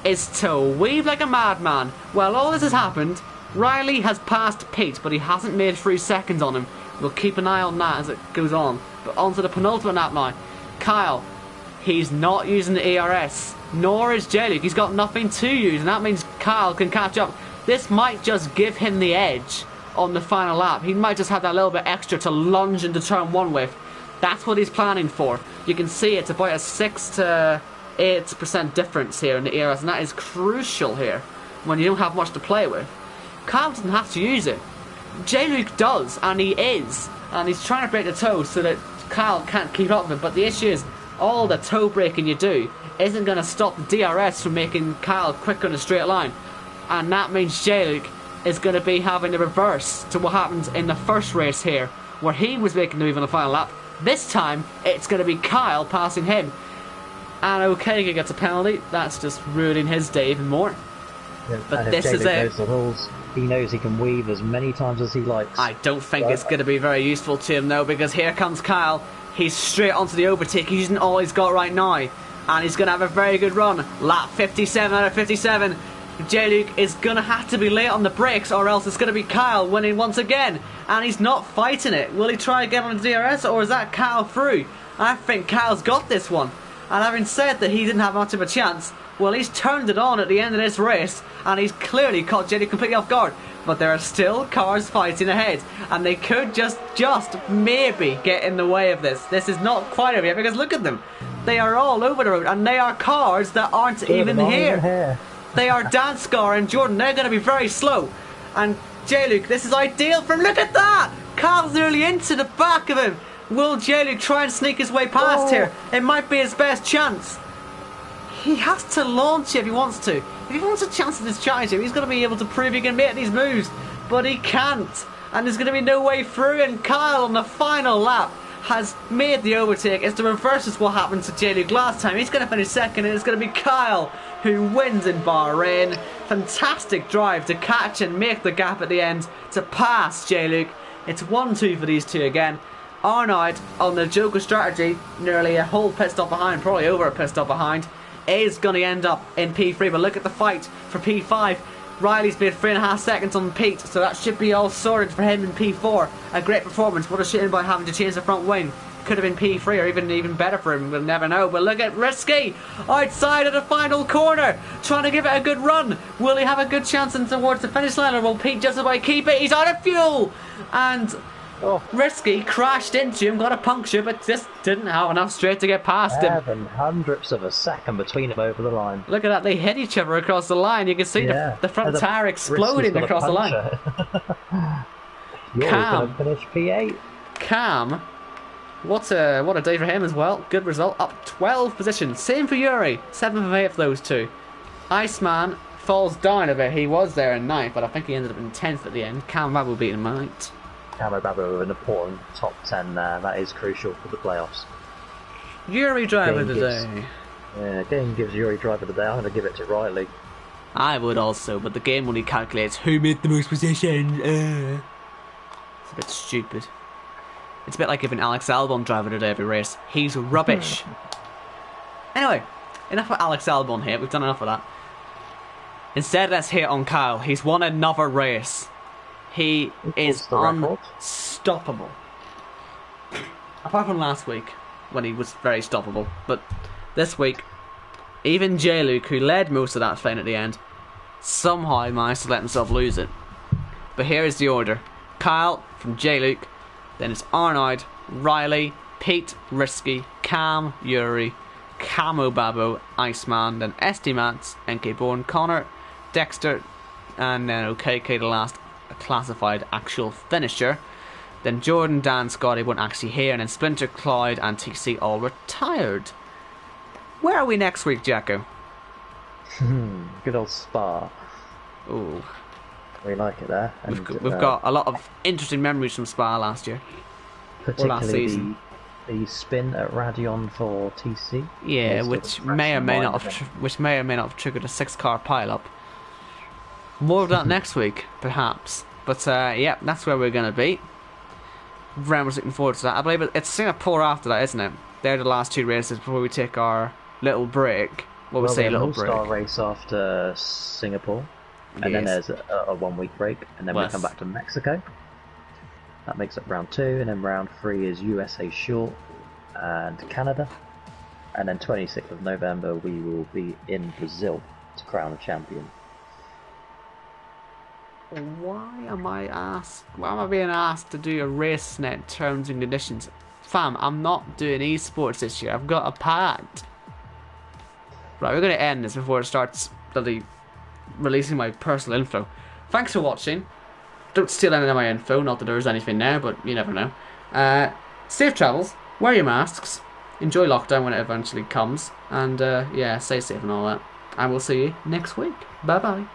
is to weave like a madman. While all this has happened, Riley has passed Pete, but he hasn't made 3 seconds on him. We'll keep an eye on that as it goes on. But on to the penultimate lap now. Kyle, he's not using the ERS, nor is JACKOCAR. He's got nothing to use, and that means Kyle can catch up. This might just give him the edge on the final lap. He might just have that little bit extra to lunge into turn 1 with. That's what he's planning for. You can see it's about a 6 to 8% difference here in the ERS, and that is crucial here when you don't have much to play with. Kyle doesn't have to use it. JACKOCAR does, and he is, and he's trying to break the toe so that Kyle can't keep up with it. But the issue is, all the toe breaking you do isn't going to stop the DRS from making Kyle quicker in a straight line, and that means JACKOCAR is going to be having the reverse to what happened in the first race here, where he was making the move on the final lap. This time it's going to be Kyle passing him, and OKK gets a penalty. That's just ruining his day even more. Yeah, but this is it. Knows the rules. He knows he can weave as many times as he likes. I don't think it's going to be very useful to him though, because here comes Kyle. He's straight onto the overtake. He's using all he's got right now, and he's going to have a very good run. Lap 57 out of 57. JACKOCAR is going to have to be late on the brakes, or else it's going to be Kyle winning once again, and he's not fighting it. Will he try again on the DRS, or is that Kyle through? I think Kyle's got this one, and having said that he didn't have much of a chance, well, he's turned it on at the end of this race, and he's clearly caught JACKOCAR completely off guard. But there are still cars fighting ahead, and they could just maybe get in the way of this. This is not quite over yet, because look at them. They are all over the road, and they are cars that aren't even here. They are Danscar and Jordan. They're going to be very slow. And JACKOCAR, this is ideal for him. Look at that! Kyle's nearly into the back of him. Will JACKOCAR try and sneak his way past here? It might be his best chance. he has to launch it if he wants to. If he wants a chance at this championship, he's going to be able to prove he can make these moves. But he can't. And there's going to be no way through. And Kyle on the final lap has made the overtake. It's the reverse of what happened to J-Luke last time. He's going to finish second, and it's going to be Kyle who wins in Bahrain. Fantastic drive to catch and make the gap at the end to pass J-Luke. It's 1-2 for these two again. Arnold on the Joker strategy, nearly a whole pit stop behind, probably over a pit stop behind, is going to end up in P3. But look at the fight for P5. Riley's made 3.5 seconds on Pete, so that should be all sorted for him in P4. A great performance. What a shame by having to change the front wing. Could have been P3 or even better for him. We'll never know. But look at Risky outside of the final corner, trying to give it a good run. Will he have a good chance in towards the finish line, or will Pete just about keep it? He's out of fuel, and Risky crashed into him, got a puncture, but just didn't have enough straight to get past him. 7/100ths of a second between them over the line. Look at that, they hit each other across the line. You can see the front tyre exploding across the line. Cam finish P8. Cam, what a day for him as well. Good result, up 12 positions. Same for Yuri, 7th of 8 for those two. Iceman falls down a bit. He was there in 9th, but I think he ended up in 10th at the end. Cam Babu beat him out. Camo Babu with an important top 10 there. That is crucial for the playoffs. Yuri driver of the day. Yeah, game gives Yuri driver of the day. I'm going to give it to Riley. I would also, but the game only calculates who made the most positions. It's a bit stupid. It's a bit like giving Alex Albon driver of the day every race. He's rubbish. Anyway, enough of Alex Albon here. We've done enough of that. Instead, let's hit on Kyle. He's won another race. He is unstoppable. Apart from last week, when he was very stoppable. But this week, even J-Luke, who led most of that fight at the end, somehow managed to let himself lose it. But here is the order. Kyle from J-Luke, then it's Arnold, Riley, Pete, Risky, Cam, Yuri, Camo Babo, Iceman, then SD Mats, NK Born, Connor, Dexter, and then OKK, the last classified actual finisher. Then Jordan, Dan, Scotty weren't actually here, and then Splinter, Clyde and TC all retired. Where are we next week, Jacko? Good old Spa. Ooh, we like it there. And we've got a lot of interesting memories from Spa last year, or last season. The spin at Radion for TC. Yeah, which may or may not have triggered a 6-car pile-up. More of that next week, perhaps. But yeah, that's where we're going to be. Very much looking forward to that. I believe it's Singapore after that, isn't it? They're the last 2 races before we take our little break. We say little break. All-Star race after Singapore, and then there's a 1-week break, and then we come back to Mexico. That makes up round 2, and then round 3 is USA Short and Canada, and then 26th of November we will be in Brazil to crown a champion. Why am I being asked to do a race net terms and conditions? Fam, I'm not doing eSports this year. I've got a pad. Right, we're going to end this before it starts bloody releasing my personal info. Thanks for watching. Don't steal any of my info, not that there's anything there, but you never know. Safe travels, wear your masks, enjoy lockdown when it eventually comes, and yeah, stay safe and all that. And we'll see you next week. Bye bye.